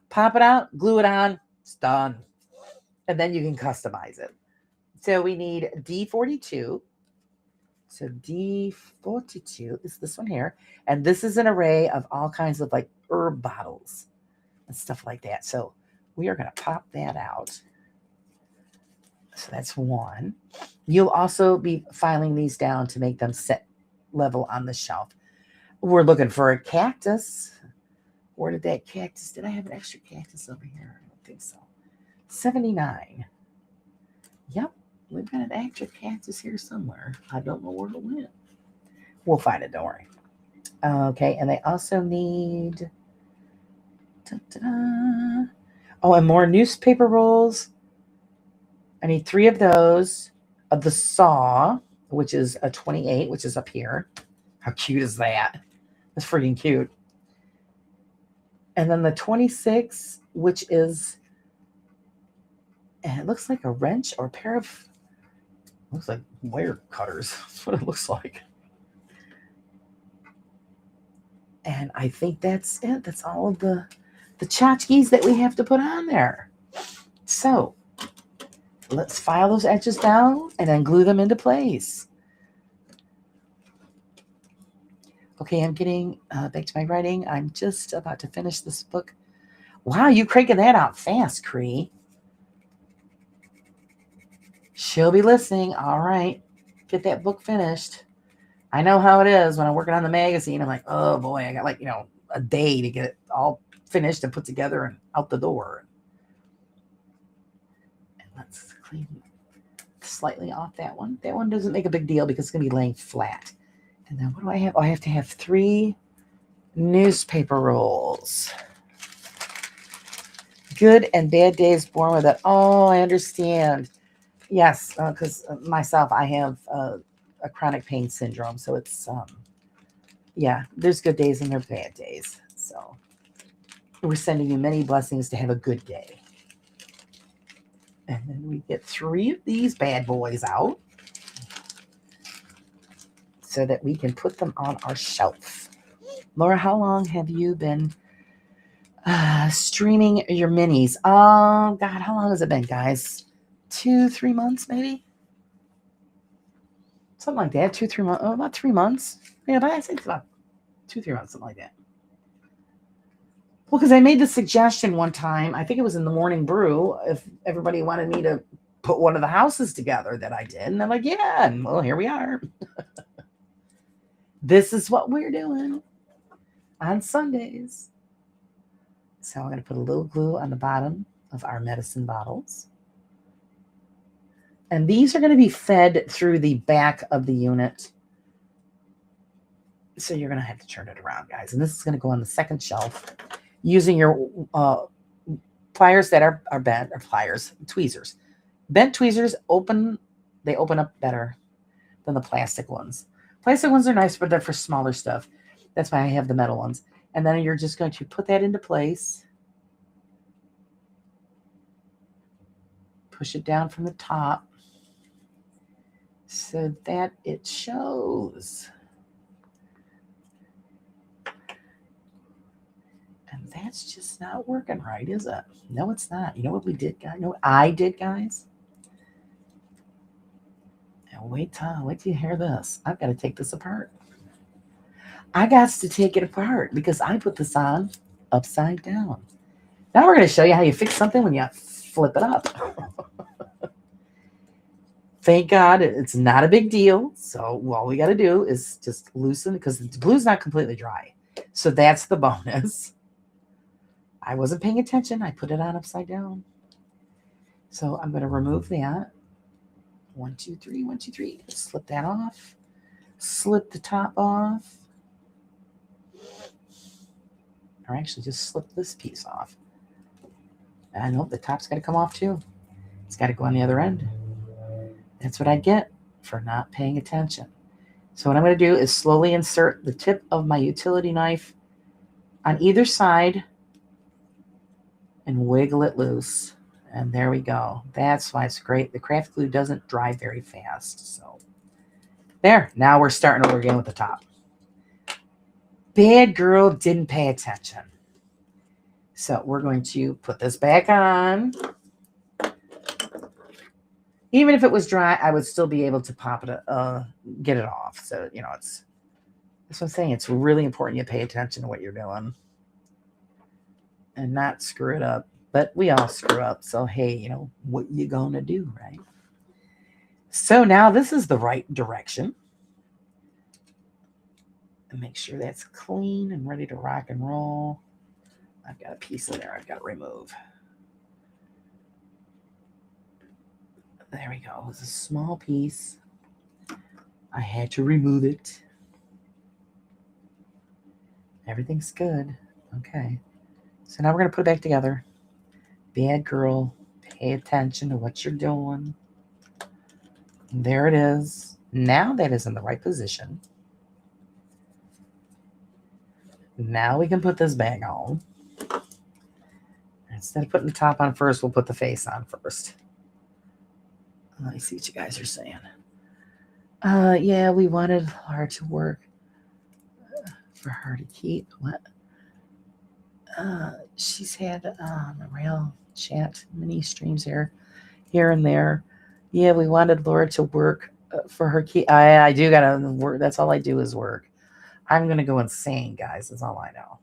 Speaker 1: Pop it out, glue it on, it's done. And then you can customize it. So we need D42. So D42 is this one here. And this is an array of all kinds of like herb bottles and stuff like that. So we are going to pop that out. So that's one. You'll also be filing these down to make them set level on the shelf. We're looking for a cactus. Where did that cactus? Did I have an extra cactus over here? I don't think so. 79. Yep, we've got an extra cactus here somewhere. I don't know where it went. We'll find it, don't worry. Okay, and they also need... Da-da-da. Oh, and more newspaper rolls. I need 3 of those. Of the saw, which is a 28, which is up here. How cute is that? That's freaking cute. And then the 26, which is, and it looks like a wrench or a pair of, looks like wire cutters. That's what it looks like. And I think that's it. That's all of the tchotchkes that we have to put on there. So let's file those edges down and then glue them into place. Okay, I'm getting back to my writing. I'm just about to finish this book. Wow, you cranking that out fast, Cree. She'll be listening. All right, get that book finished. I know how it is when I'm working on the magazine. I'm like, oh boy, I got like, a day to get it all finished and put together and out the door. And let's clean slightly off that one. That one doesn't make a big deal because it's going to be laying flat. And then what do I have? Oh, I have to have 3 newspaper rolls. Good and bad days born with it. Oh, I understand. Yes, because myself, I have a chronic pain syndrome. So it's, yeah, there's good days and there's bad days. So we're sending you many blessings to have a good day. And then we get 3 of these bad boys out so that we can put them on our shelf. Laura, how long have you been streaming your minis? Oh, God, how long has it been, guys? 2-3 months, maybe? Something like that. 2-3 months. Oh, about 3 months. Yeah, but I think it's about 2-3 months, something like that. Well, because I made the suggestion one time, I think it was in the Morning Brew, if everybody wanted me to put one of the houses together that I did. And I'm like, yeah, and well, here we are. This is what we're doing on Sundays. So I'm going to put a little glue on the bottom of our medicine bottles. And these are going to be fed through the back of the unit. So you're going to have to turn it around, guys. And this is going to go on the second shelf using your pliers that are bent, or pliers, tweezers. Bent tweezers they open up better than the plastic ones. Plastic ones are nice, but they're for smaller stuff. That's why I have the metal ones. And then you're just going to put that into place. Push it down from the top so that it shows. And that's just not working right, is it? No, it's not. You know what we did, guys? You know what I did, guys? Now wait till you hear this. I've got to take this apart. I got to take it apart because I put this on upside down. Now we're going to show you how you fix something when you flip it up. Thank God it's not a big deal. So all we got to do is just loosen, because the glue's not completely dry. So that's the bonus. I wasn't paying attention. I put it on upside down. So I'm going to remove that. 1, 2, 3, 1, 2, 3. Slip that off. Slip the top off. Or actually just slip this piece off. I know the top's got to come off too. It's got to go on the other end. That's what I get for not paying attention. So what I'm going to do is slowly insert the tip of my utility knife on either side and wiggle it loose. And there we go. That's why it's great. The craft glue doesn't dry very fast. So there. Now we're starting over again with the top. Bad girl didn't pay attention. So we're going to put this back on. Even if it was dry, I would still be able to pop it, get it off. So, that's what I'm saying. It's really important you pay attention to what you're doing and not screw it up. But we all screw up. So, hey, what you gonna do, right? So now this is the right direction. And make sure that's clean and ready to rock and roll. I've got a piece in there I've got to remove. There we go. It was a small piece. I had to remove it. Everything's good. Okay. So now we're going to put it back together. Bad girl, pay attention to what you're doing. There it is. Now that is in the right position. Now we can put this bag on. Instead of putting the top on first, we'll put the face on first. Let me see what you guys are saying. Yeah, we wanted her to work for her to keep. What? She's had a rail chat mini streams here and there. Yeah, we wanted Laura to work for her keep. I do gotta work. That's all I do is work. I'm gonna go insane, guys. That's all I know.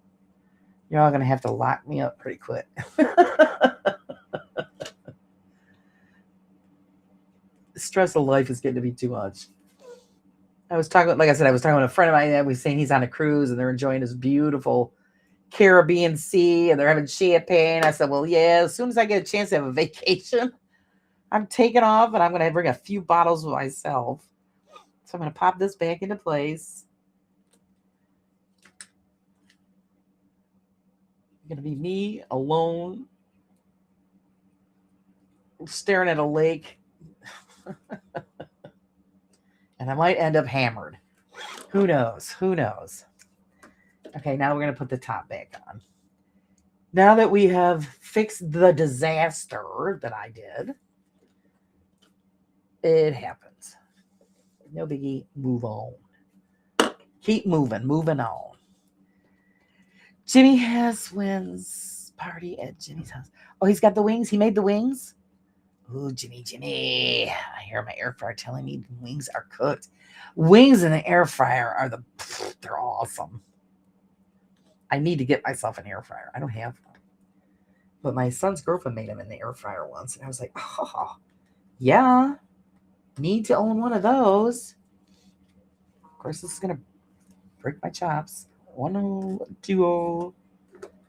Speaker 1: You're all gonna have to lock me up pretty quick. The stress of life is getting to be too much. I was talking with a friend of mine that was saying he's on a cruise and they're enjoying this beautiful Caribbean Sea and they're having champagne. I said, well, yeah, as soon as I get a chance to have a vacation, I'm taking off and I'm going to bring a few bottles with myself. So I'm going to pop this back into place. It's going to be me alone staring at a lake. And I might end up hammered. Who knows? Okay, now we're going to put the top back on. Now that we have fixed the disaster that I did, it happens. No biggie. Move on. Keep moving on. Jimmy has wins party at Jimmy's house. Oh, he's got the wings? He made the wings? Ooh, Jimmy. I hear my air fryer telling me wings are cooked. Wings in the air fryer they're awesome. I need to get myself an air fryer. I don't have one. But my son's girlfriend made them in the air fryer once. And I was like, oh, yeah. Need to own one of those. Of course, this is going to break my chops. 1-0, 2-0.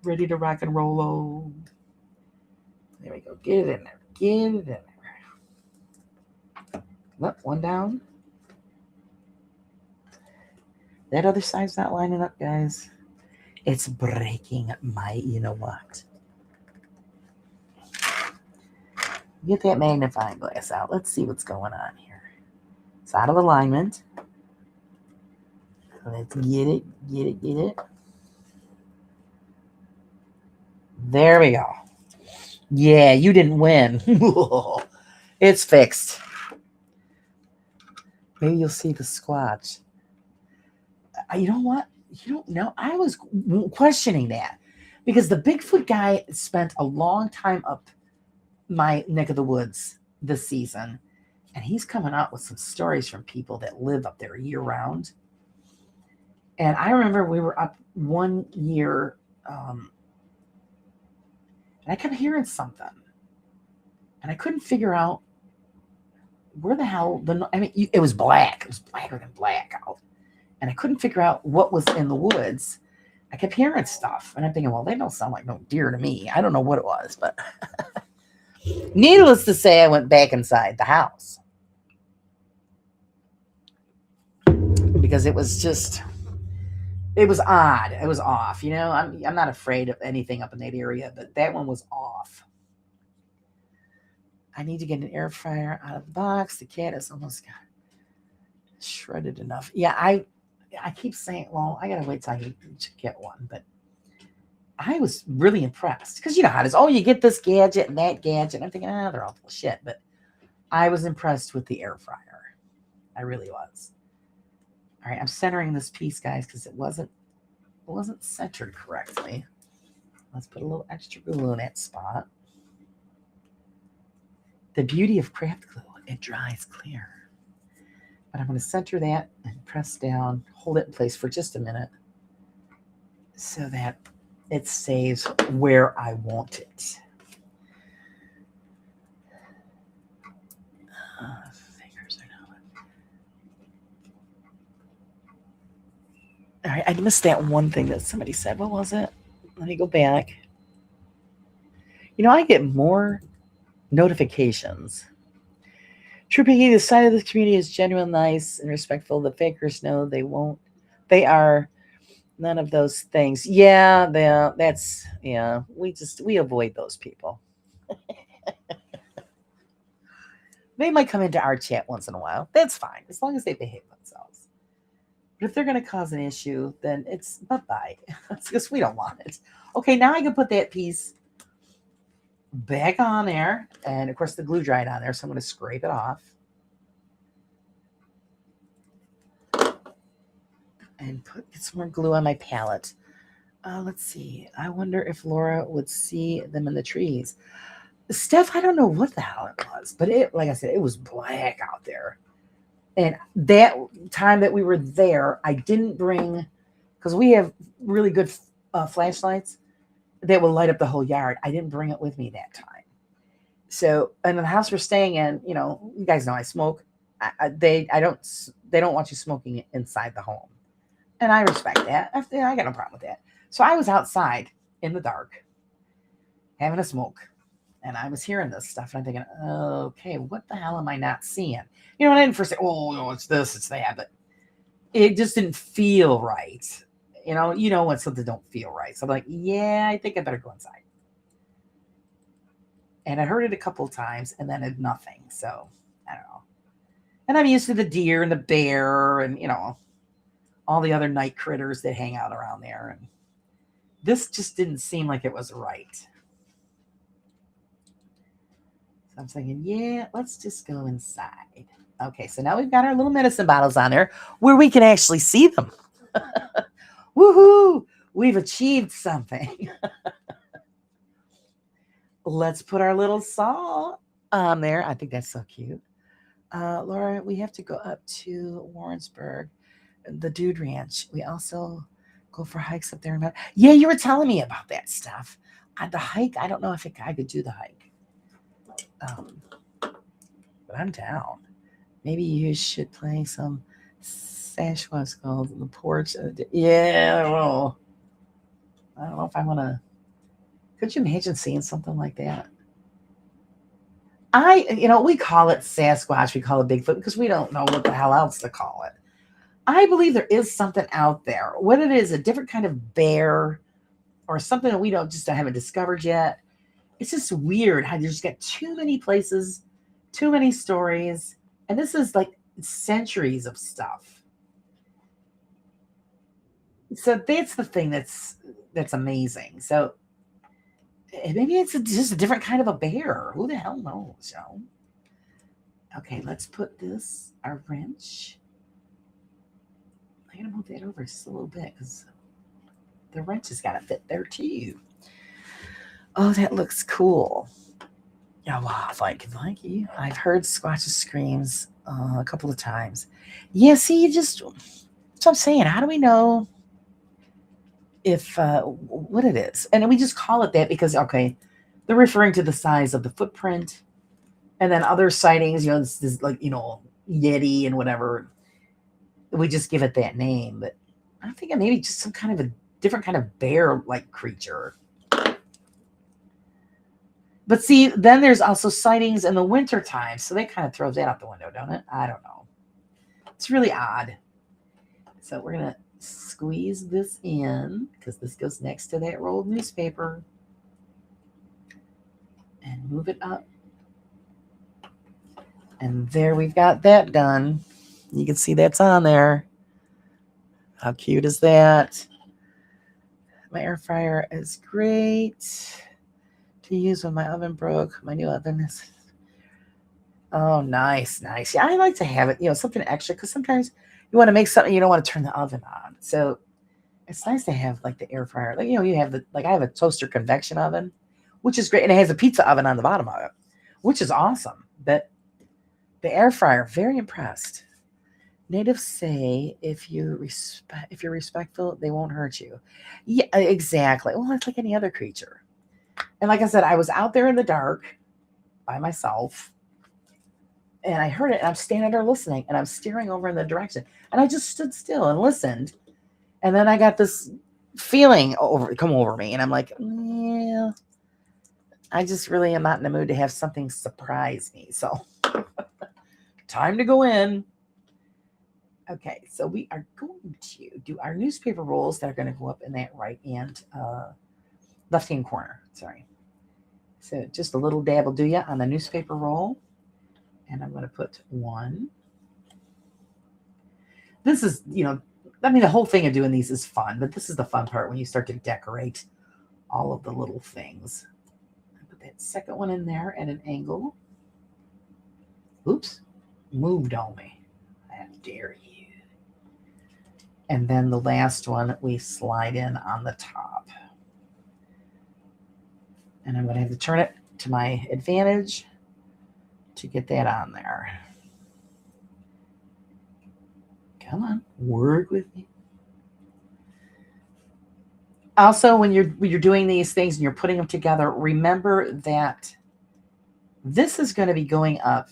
Speaker 1: Ready to rock and roll. There we go. Get it in there. Look, one down. That other side's not lining up, guys. It's breaking my, what. Get that magnifying glass out. Let's see what's going on here. It's out of alignment. Let's get it. There we go. Yeah, you didn't win. It's fixed. Maybe you'll see the squatch. You know what? You don't know. I was questioning that because the Bigfoot guy spent a long time up my neck of the woods this season, and he's coming out with some stories from people that live up there year round. And I remember we were up one year, and I kept hearing something, and I couldn't figure out where the hell it was black. It was blacker than black out. And I couldn't figure out what was in the woods. I kept hearing stuff. And I'm thinking, well, they don't sound like no deer to me. I don't know what it was. But needless to say, I went back inside the house. Because it was odd. It was off. I'm not afraid of anything up in that area. But that one was off. I need to get an air fryer out of the box. The cat is almost got shredded enough. Yeah, I keep saying, well, I gotta wait till I get one, but I was really impressed because you know how it is. Oh, you get this gadget and that gadget. And I'm thinking, they're all full of shit. But I was impressed with the air fryer. I really was. All right, I'm centering this piece, guys, because it wasn't centered correctly. Let's put a little extra glue in that spot. The beauty of craft glue, it dries clear. But I'm going to center that and press down, hold it in place for just a minute so that it stays where I want it. Fingers are not. All right, I missed that one thing that somebody said. What was it? Let me go back. You know, I get more notifications. True Piggy, the side of the community is genuine, nice, and respectful. The fakers know they won't. They are none of those things. Yeah, we avoid those people. They might come into our chat once in a while. That's fine, as long as they behave themselves. But if they're going to cause an issue, then it's bye-bye. Because we don't want it. Okay, now I can put that piece back on there. And, of course, the glue dried on there, so I'm going to scrape it off. And get some more glue on my palette. Let's see. I wonder if Laura would see them in the trees. Steph, I don't know what the hell it was, but like I said, it was black out there. And that time that we were there, I didn't bring, because we have really good flashlights that will light up the whole yard. I didn't bring it with me that time. So, in the house we're staying in, you know, you guys know I smoke. They don't want you smoking inside the home, and I respect that. I got no problem with that. So I was outside in the dark, having a smoke, and I was hearing this stuff, and I'm thinking, okay, what the hell am I not seeing? You know, and I didn't first say, oh, no, it's this, it's that, but it just didn't feel right. You know when something don't feel right. So I'm like, yeah, I think I better go inside. And I heard it a couple of times, and then it nothing. So I don't know. And I'm used to the deer and the bear, and all the other night critters that hang out around there. And this just didn't seem like it was right. So I'm thinking, yeah, let's just go inside. Okay, so now we've got our little medicine bottles on there where we can actually see them. Woohoo! We've achieved something. Let's put our little saw on there. I think that's so cute. Laura, we have to go up to Warrensburg, the Dude Ranch. We also go for hikes up there. Yeah, you were telling me about that stuff. The hike, I don't know if I could do the hike. But I'm down. Maybe you should play some Sasquatch called the porch. Yeah, well, I don't know if I want to. Could you imagine seeing something like that? We call it Sasquatch, we call it Bigfoot because we don't know what the hell else to call it. I believe there is something out there. What it is, a different kind of bear or something that we haven't discovered yet. It's just weird how there's got too many places, too many stories, and this is like centuries of stuff. So that's the thing that's amazing. So maybe it's just a different kind of a bear. Who the hell knows? Okay, let's put our wrench. I'm going to move that over just a little bit because the wrench has got to fit there too. Oh, that looks cool. Yeah, wow, thank you. I've heard Squatch's screams a couple of times. Yeah, see, that's what I'm saying. How do we know if what it is? And we just call it that because, okay, they're referring to the size of the footprint. And then other sightings, this is like, Yeti and whatever. We just give it that name. But I'm thinking maybe just some kind of a different kind of bear-like creature. But see, then there's also sightings in the wintertime. So that kind of throws that out the window, don't it? I don't know. It's really odd. So we're going to squeeze this in because this goes next to that rolled newspaper. And move it up. And there we've got that done. You can see that's on there. How cute is that? My air fryer is great to use when my oven broke. My new oven is... Oh, nice, nice. Yeah, I like to have it, something extra, because sometimes you want to make something, you don't want to turn the oven on. So it's nice to have like the air fryer. Like, you have I have a toaster convection oven, which is great. And it has a pizza oven on the bottom of it, which is awesome. But the air fryer, very impressed. Natives say if you're respectful, they won't hurt you. Yeah, exactly. Well, it's like any other creature. And like I said, I was out there in the dark by myself, and I heard it, and I'm standing there listening, and I'm staring over in the direction, and I just stood still and listened. And then I got this feeling come over me, and I'm like, yeah, I just really am not in the mood to have something surprise me. So time to go in. Okay, so we are going to do our newspaper rolls that are going to go up in that left-hand corner. Sorry. So just a little dab will do ya on the newspaper roll. And I'm going to put one. This is, the whole thing of doing these is fun, but this is the fun part when you start to decorate all of the little things. I put that second one in there at an angle. Oops, moved on me. How dare you. And then the last one we slide in on the top. And I'm going to have to turn it to my advantage to get that on there. Come on, work with me. Also, when you're doing these things and you're putting them together, remember that this is going to be going up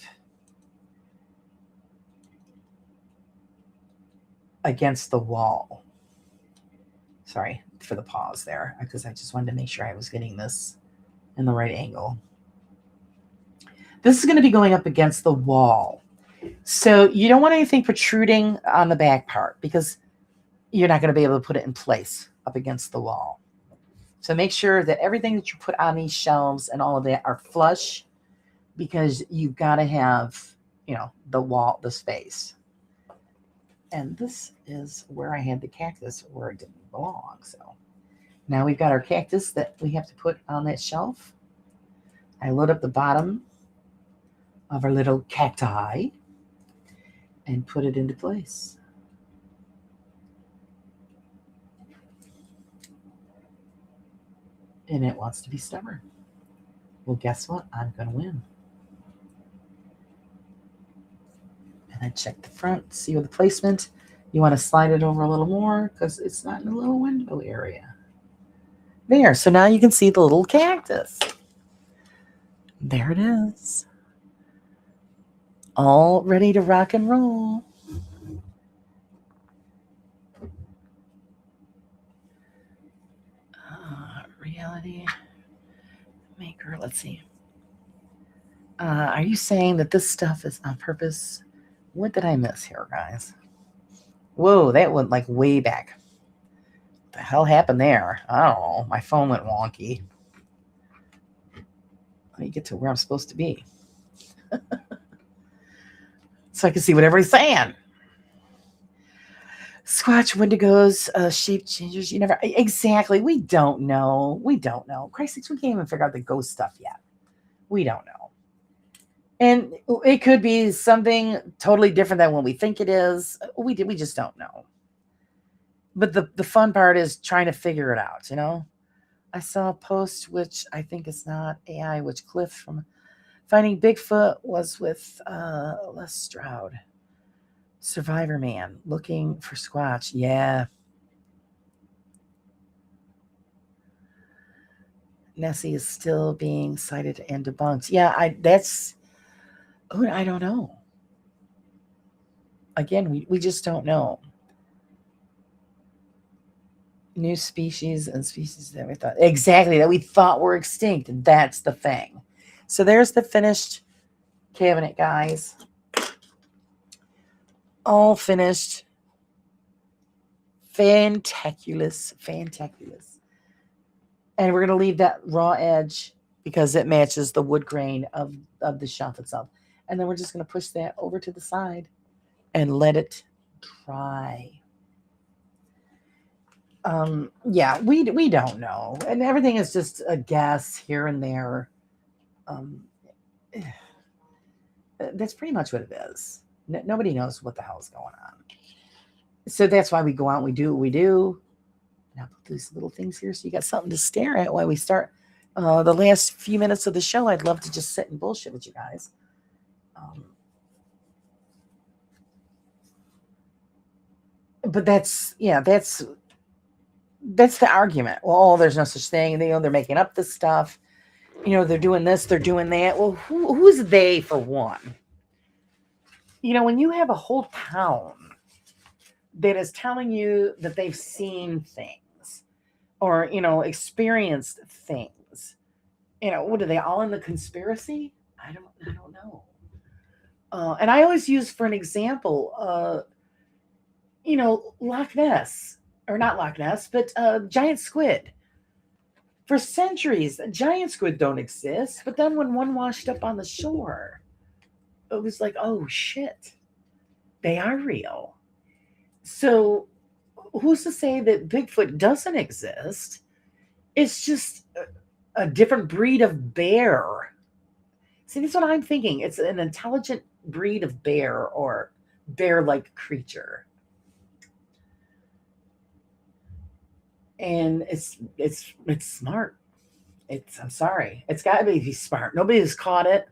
Speaker 1: against the wall. Sorry for the pause there, because I just wanted to make sure I was getting this in the right angle. This is going to be going up against the wall. So you don't want anything protruding on the back part, because you're not going to be able to put it in place up against the wall. So make sure that everything that you put on these shelves and all of that are flush, because you've got to have, the wall, the space. And this is where I had the cactus where it didn't belong. So now we've got our cactus that we have to put on that shelf. I load up the bottom of our little cacti and put it into place. And it wants to be stubborn. Well, guess what? I'm going to win. And I check the front, see with the placement. You want to slide it over a little more because it's not in the little window area. There, so now you can see the little cactus. There it is. All ready to rock and roll. Reality maker, let's see. Are you saying that this stuff is on purpose? What did I miss here, guys? Whoa, that went like way back. What the hell happened there? I don't know. My phone went wonky. Let me get to where I'm supposed to be. So I can see what everybody's saying. Squatch, Wendigos, shape changers. You never... Exactly. We don't know. Christ sakes, we can't even figure out the ghost stuff yet. We don't know. And it could be something totally different than what we think it is. We just don't know. But the fun part is trying to figure it out, I saw a post, which I think is not AI, which Cliff from Finding Bigfoot was with Les Stroud. Survivor Man, looking for Squatch. Yeah. Nessie is still being cited and debunked. Yeah, I don't know. Again, we just don't know. New species and species that we thought were extinct. That's the thing. So there's the finished cabinet, guys. All finished. Fantaculous. And we're going to leave that raw edge because it matches the wood grain of the shelf itself. And then we're just going to push that over to the side and let it dry. Yeah, we don't know, and everything is just a guess here and there. Um, that's pretty much what it is. Nobody knows what the hell is going on. So that's why we go out and we do what we do. And I'll put these little things here so you got something to stare at while we start the last few minutes of the show. I'd love to just sit and bullshit with you guys. But that's the argument. Well, there's no such thing. They're making up this stuff. They're doing this, they're doing that. Well, who's they for one? When you have a whole town that is telling you that they've seen things or, experienced things, what are they all in the conspiracy? I don't know. And I always use for an example, Loch Ness, or not Loch Ness, but giant squid. For centuries, giant squid don't exist. But then when one washed up on the shore, it was like, oh shit, they are real. So who's to say that Bigfoot doesn't exist? It's just a different breed of bear. See, that's what I'm thinking. It's an intelligent breed of bear or bear-like creature. And it's smart. I'm sorry. It's got to be smart. Nobody has caught it.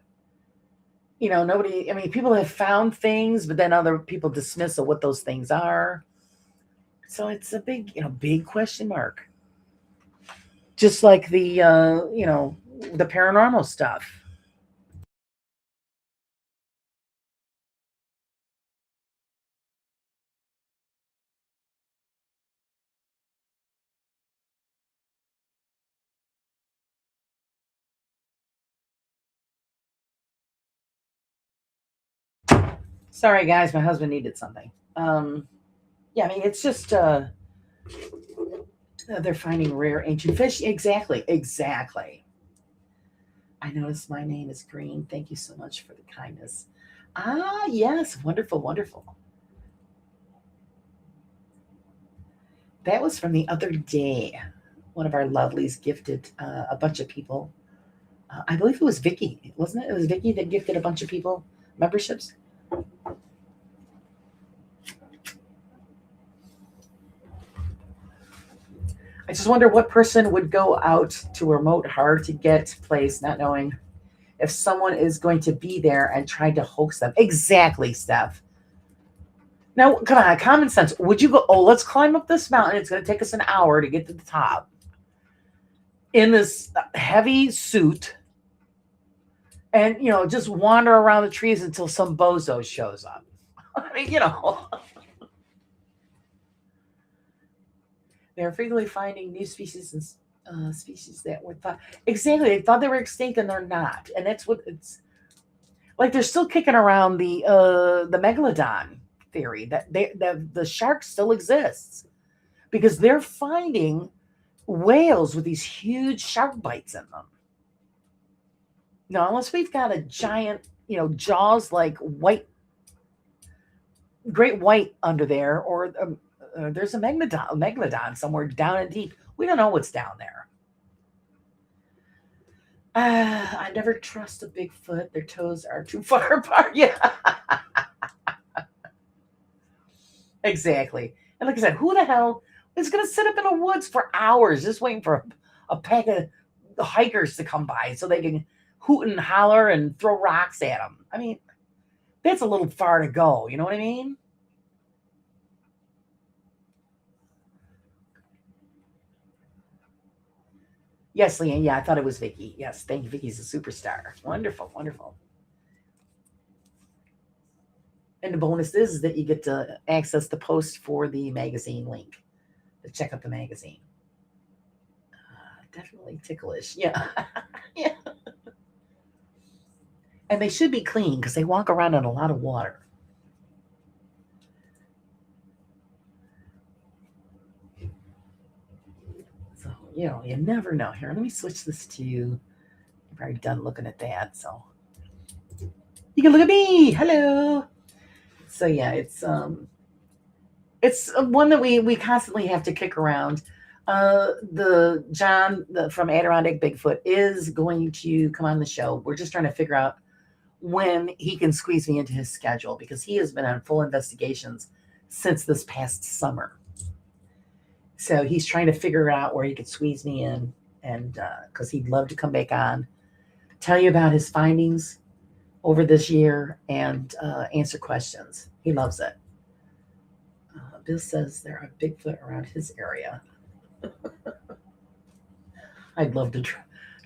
Speaker 1: People have found things, but then other people dismiss what those things are. So it's a big question mark. Just like the paranormal stuff. Sorry, guys, my husband needed something. It's just they're finding rare ancient fish. Exactly. I noticed my name is Green. Thank you so much for the kindness. Ah, yes, wonderful. That was from the other day. One of our lovelies gifted a bunch of people. I believe it was Vicky, wasn't it? It was Vicky that gifted a bunch of people memberships. I just wonder what person would go out to a remote, hard to get place, not knowing if someone is going to be there and try to hoax them. Exactly, Steph. Now, come on, common sense. Would you go, oh, let's climb up this mountain. It's going to take us an hour to get to the top in this heavy suit and, just wander around the trees until some bozo shows up. I mean, They're frequently finding new species and species that were thought exactly they thought they were extinct and they're not, and that's what it's like. They're still kicking around the megalodon theory that the shark still exists because they're finding whales with these huge shark bites in them. Now, unless we've got a giant, jaws like great white under there, or there's a megalodon somewhere down and deep. We don't know what's down there. I never trust a Bigfoot. Their toes are too far apart. Yeah. Exactly. And like I said, who the hell is going to sit up in the woods for hours just waiting for a pack of hikers to come by so they can hoot and holler and throw rocks at them? I mean, that's a little far to go. You know what I mean? Yes, Leanne. Yeah, I thought it was Vicky. Yes, thank you. Vicky's a superstar. Wonderful. And the bonus is that you get to access the post for the magazine link to check out the magazine. Definitely ticklish. Yeah. Yeah. And they should be clean because they walk around in a lot of water. So, you never know. Here, let me switch this to you. You're probably done looking at that. So, You can look at me. Hello. So yeah, it's one that we constantly have to kick around. The John from Adirondack Bigfoot is going to come on the show. We're just trying to figure out when he can squeeze me into his schedule because he has been on full investigations since this past summer. So he's trying to figure out where he could squeeze me in, and because he'd love to come back on, tell you about his findings over this year, and answer questions. He loves it. Bill says there are Bigfoot around his area. I'd love to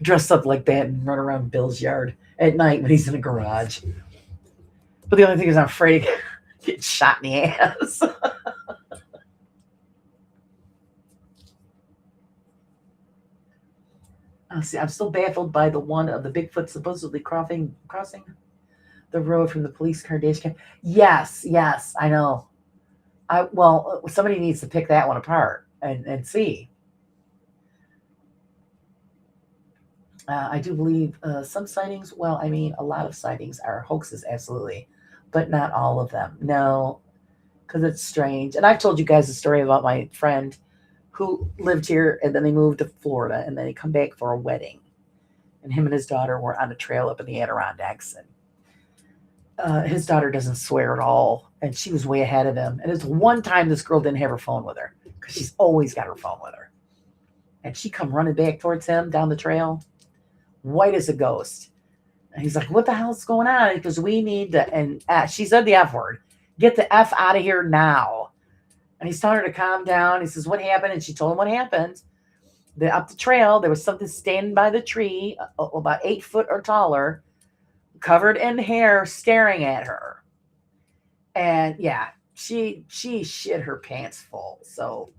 Speaker 1: dress up like that and run around Bill's yard at night when he's in a garage. But the only thing is, I'm afraid to get shot in the ass. See, I'm still baffled by the one of the Bigfoot supposedly crossing the road from the police car dash cam. Yes, I know. Somebody needs to pick that one apart and see. I do believe some sightings. Well, I mean, a lot of sightings are hoaxes, absolutely, but not all of them. No, because it's strange. And I've told you guys a story about my friend who lived here and then they moved to Florida and then they come back for a wedding. And him and his daughter were on a trail up in the Adirondacks. And his daughter doesn't swear at all. And she was way ahead of him. And it's one time this girl didn't have her phone with her because she's always got her phone with her. And she come running back towards him down the trail, white as a ghost. And he's like, what the hell's going on? Because we need to, and she said the F word, get the F out of here now. And he's telling her to calm down. He says, what happened? And she told him what happened. Up the trail, there was something standing by the tree, about 8 foot or taller, covered in hair, staring at her. And yeah, she shit her pants full. So,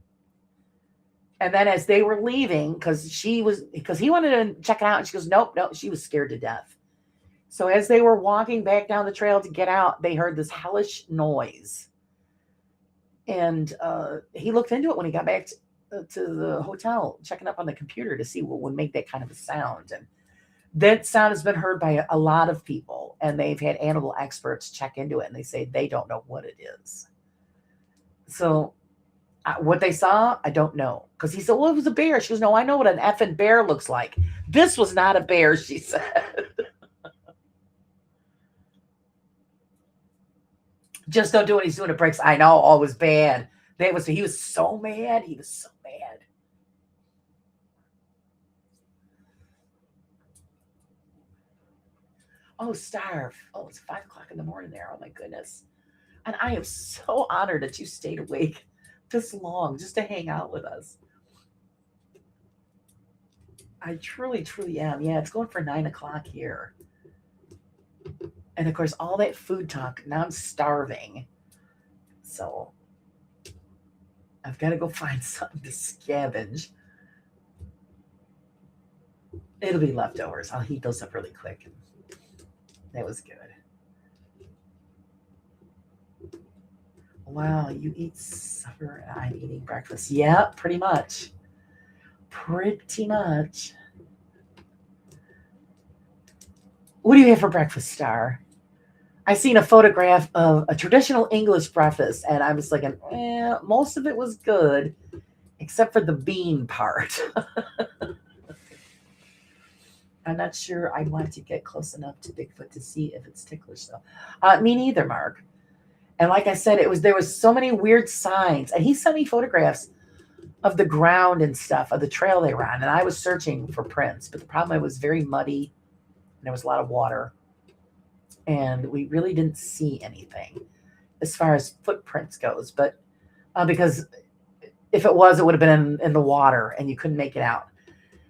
Speaker 1: and then as they were leaving, because he wanted to check it out, and she goes, nope, she was scared to death. So as they were walking back down the trail to get out, they heard this hellish noise. And he looked into it when he got back to the hotel, checking up on the computer to see what would make that kind of a sound. And that sound has been heard by a lot of people, and they've had animal experts check into it, and they say they don't know what it is. So what they saw, I don't know. Because he said, well, it was a bear. She goes, no, I know what an effing bear looks like. This was not a bear, she said. Just don't do what he's doing at breaks. I know, all was bad. He was so mad. He was so mad. Oh, starve. Oh, it's 5 o'clock in the morning there. Oh my goodness. And I am so honored that you stayed awake this long just to hang out with us. I truly, truly am. Yeah, it's going for 9 o'clock here. And of course, all that food talk, now I'm starving. So I've got to go find something to scavenge. It'll be leftovers. I'll heat those up really quick. That was good. Wow, you eat supper and I'm eating breakfast. Yeah, pretty much. Pretty much. What do you have for breakfast, Star? I seen a photograph of a traditional English breakfast, and I was like, most of it was good, except for the bean part. I'm not sure I want to get close enough to Bigfoot to see if it's ticklish, though. Me neither, Mark. And like I said, there was so many weird signs, and he sent me photographs of the ground and stuff of the trail they were on, and I was searching for prints, but the problem, it was very muddy, and there was a lot of water. And we really didn't see anything as far as footprints goes, but because if it was, it would have been in the water and you couldn't make it out.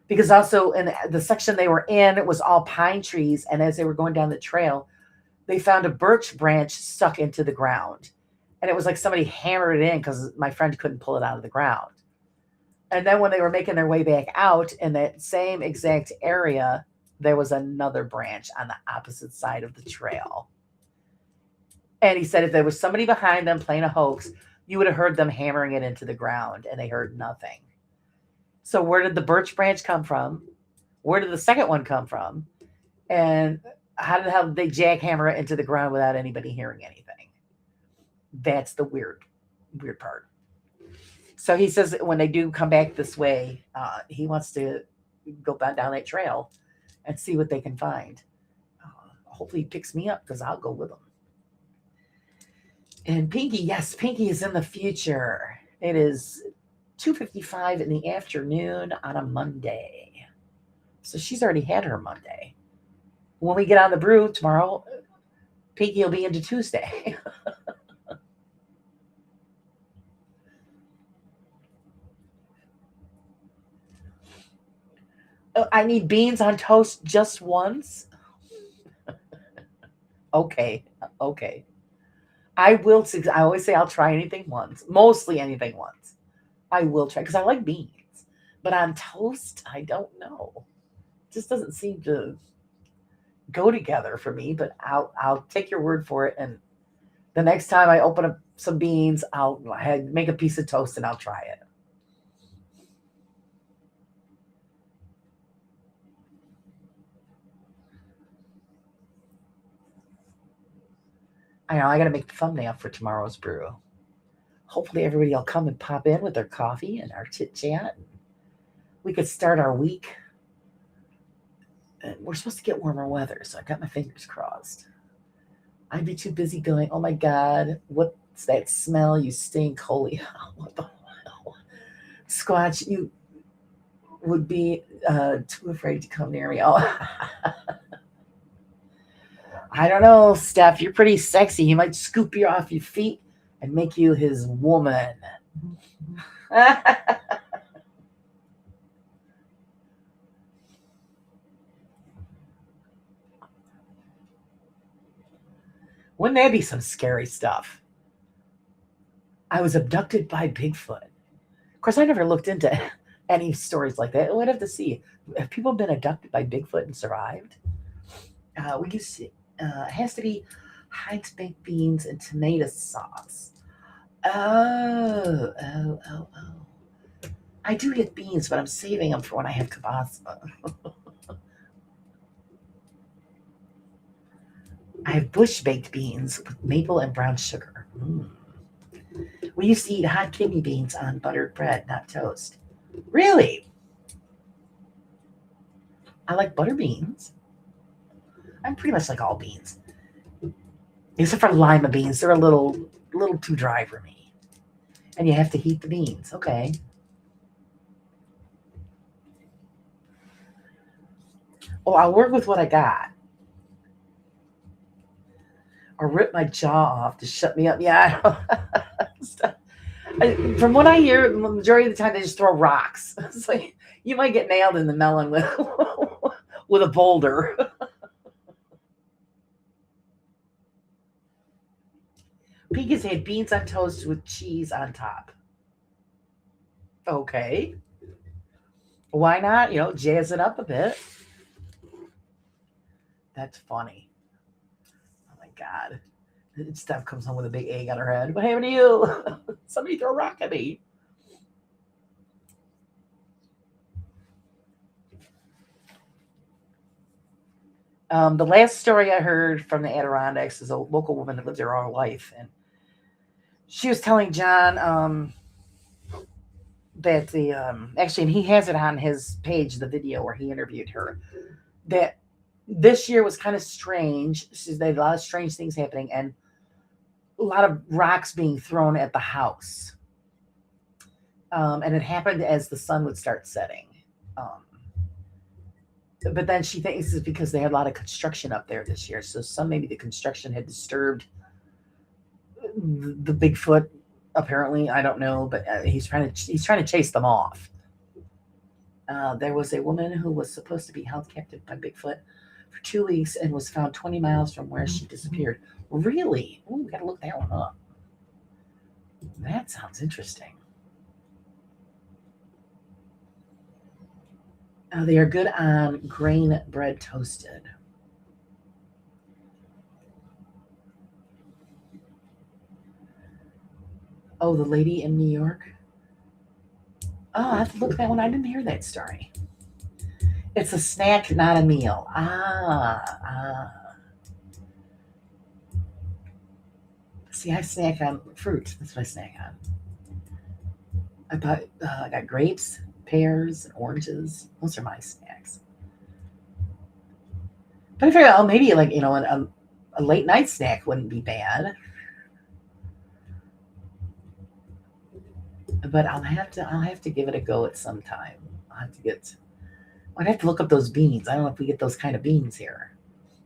Speaker 1: Because also in the section they were in, it was all pine trees. And as they were going down the trail, they found a birch branch stuck into the ground. And it was like somebody hammered it in because my friend couldn't pull it out of the ground. And then when they were making their way back out in that same exact area, there was another branch on the opposite side of the trail. And he said if there was somebody behind them playing a hoax, you would have heard them hammering it into the ground, and they heard nothing. So where did the birch branch come from? Where did the second one come from? And How the hell did they jackhammer it into the ground without anybody hearing anything? That's the weird part. So he says that when they do come back this way, he wants to go back down that trail and see what they can find. Hopefully he picks me up because I'll go with him. And Pinky, yes, Pinky is in the future. It is 2:55 in the afternoon on a Monday. So she's already had her Monday. When we get on the brew tomorrow, Pinky will be into Tuesday. I need beans on toast just once. Okay. I will. I always say I'll try anything once. Mostly anything once. I will try because I like beans, but on toast, I don't know. It just doesn't seem to go together for me. But I'll take your word for it. And the next time I open up some beans, I'll make a piece of toast and I'll try it. I know I got to make the thumbnail for tomorrow's brew. Hopefully everybody will come and pop in with their coffee and our chit chat. We could start our week. And we're supposed to get warmer weather, so I got my fingers crossed. I'd be too busy going, oh my God, what's that smell? You stink. Holy hell. What the hell? Squatch, you would be too afraid to come near me. Oh, I don't know, Steph. You're pretty sexy. He might scoop you off your feet and make you his woman. Wouldn't that be some scary stuff? I was abducted by Bigfoot. Of course, I never looked into any stories like that. We'd have to see. Have people been abducted by Bigfoot and survived? We used to, it has to be Heinz baked beans and tomato sauce. Oh. I do get beans, but I'm saving them for when I have kielbasa. I have bush baked beans with maple and brown sugar. We used to eat hot kidney beans on buttered bread, not toast. Really? I like butter beans. I'm pretty much like all beans, except for lima beans. They're a little too dry for me. And you have to heat the beans. Okay. Oh, I'll work with what I got. Or rip my jaw off to shut me up. Yeah. From what I hear, the majority of the time they just throw rocks. It's like you might get nailed in the melon with with a boulder. Pecans had beans on toast with cheese on top. Okay. Why not? Jazz it up a bit. That's funny. Oh my God. Steph comes home with a big egg on her head. What happened to you? Somebody throw a rock at me. The last story I heard from the Adirondacks is a local woman that lived there all her life. And she was telling John that actually, and he has it on his page, the video where he interviewed her, that this year was kind of strange. They had a lot of strange things happening and a lot of rocks being thrown at the house. And it happened as the sun would start setting. But then she thinks it's because they had a lot of construction up there this year. So maybe the construction had disturbed the Bigfoot. Apparently, I don't know, but he's trying to chase them off. There was a woman who was supposed to be held captive by Bigfoot for 2 weeks and was found 20 miles from where she disappeared. Really? Ooh, we gotta look that one up. That sounds interesting. They are good on grain bread toasted. Oh, the lady in New York. Oh, I have to look at that one. I didn't hear that story. It's a snack, not a meal. See, I snack on fruit. That's what I snack on. I got grapes, pears, and oranges. Those are my snacks. But I figured, oh, maybe like a late night snack wouldn't be bad. But I'll have to give it a go at some time. I'll have to get. I'd have to look up those beans. I don't know if we get those kind of beans here,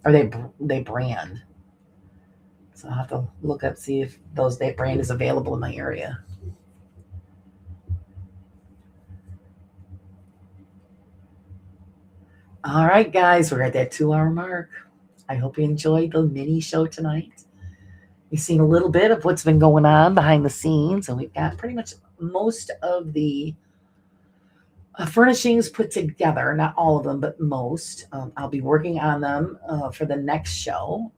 Speaker 1: or they brand. So I'll have to look up, see if that brand is available in my area. All right, guys, we're at that 2 hour mark. I hope you enjoyed the mini show tonight. You've seen a little bit of what's been going on behind the scenes, and we've got pretty much most of the furnishings put together. Not all of them, but most. I'll be working on them for the next show,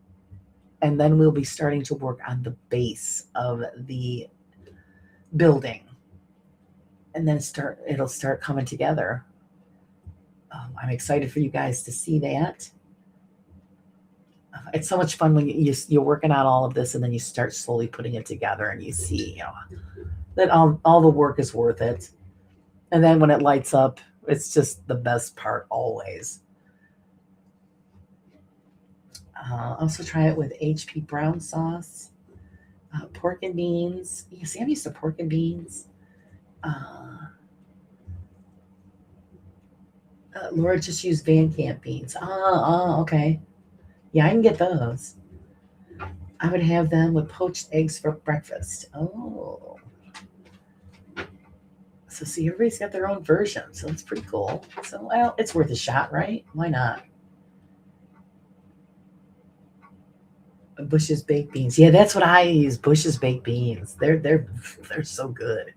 Speaker 1: and then we'll be starting to work on the base of the building, and then it'll start coming together. I'm excited for you guys to see that. It's so much fun when you're working on all of this, and then you start slowly putting it together, and you see, that all the work is worth it. And then when it lights up, it's just the best part always. Also try it with HP brown sauce, pork and beans. You see, I'm used to pork and beans. Laura just used Van Camp beans. Okay. Yeah, I can get those. I would have them with poached eggs for breakfast. Oh. So see, everybody's got their own version, so it's pretty cool. So, well, it's worth a shot, right? Why not? Bush's baked beans. Yeah, that's what I use. Bush's baked beans. They're so good.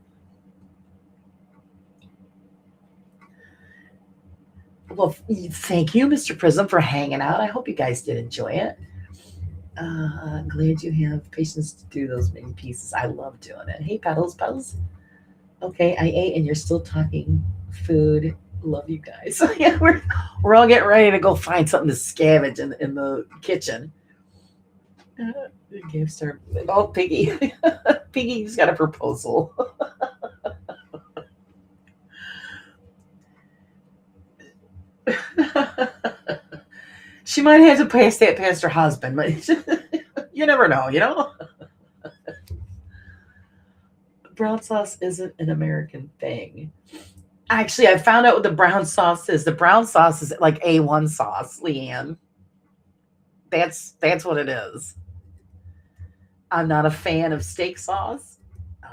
Speaker 1: Well, thank you, Mr. Prism, for hanging out. I hope you guys did enjoy it. Glad you have patience to do those mini pieces. I love doing it. Hey, Pedals. Okay, I ate and you're still talking food. Love you guys. Yeah, we're all getting ready to go find something to scavenge in the kitchen. Game star. Oh, Piggy. Piggy's got a proposal. She might have to pass that past her husband, but you never know. Brown sauce isn't an American thing. Actually, I found out what the brown sauce is. The brown sauce is like A1 sauce, Leanne. That's what it is. I'm not a fan of steak sauce.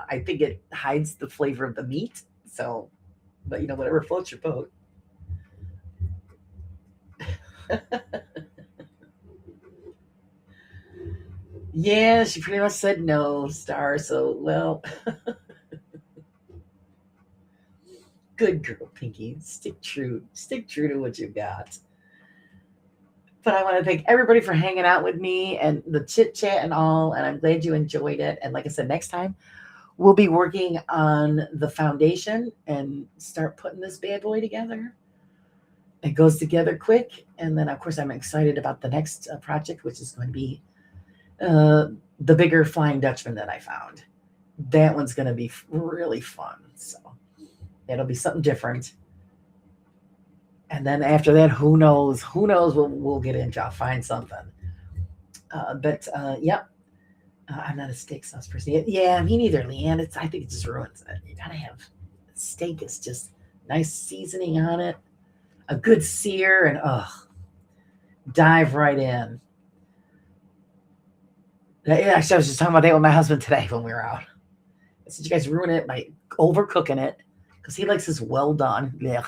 Speaker 1: I think it hides the flavor of the meat. So, but whatever floats your boat. Yeah, she pretty much said no, Star. So, well, good girl, Pinky. Stick true to what you got. But I want to thank everybody for hanging out with me and the chit chat and all. And I'm glad you enjoyed it. And like I said, next time we'll be working on the foundation and start putting this bad boy together. It goes together quick. And then, of course, I'm excited about the next project, which is going to be the bigger Flying Dutchman that I found. That one's going to be really fun. So it'll be something different. And then after that, who knows what we'll get into. I'll find something. Yep. I'm not a steak sauce person. Yeah, me neither, Leanne. I think it just ruins it. You gotta have steak is just nice seasoning on it, a good sear, and dive right in. Actually, I was just talking about that with my husband today when we were out. I said, you guys ruin it by overcooking it because he likes this well done. Yeah.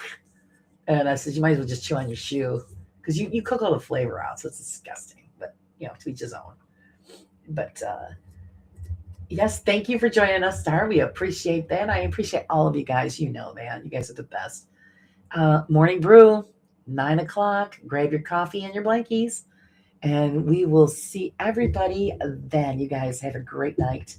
Speaker 1: And I said, you might as well just chew on your shoe because you cook all the flavor out, so it's disgusting. But, to each his own. But, yes, thank you for joining us, Star. We appreciate that. I appreciate all of you guys. You know that. You guys are the best. Morning brew, 9 o'clock. Grab your coffee and your blankies. And we will see everybody then. You guys have a great night.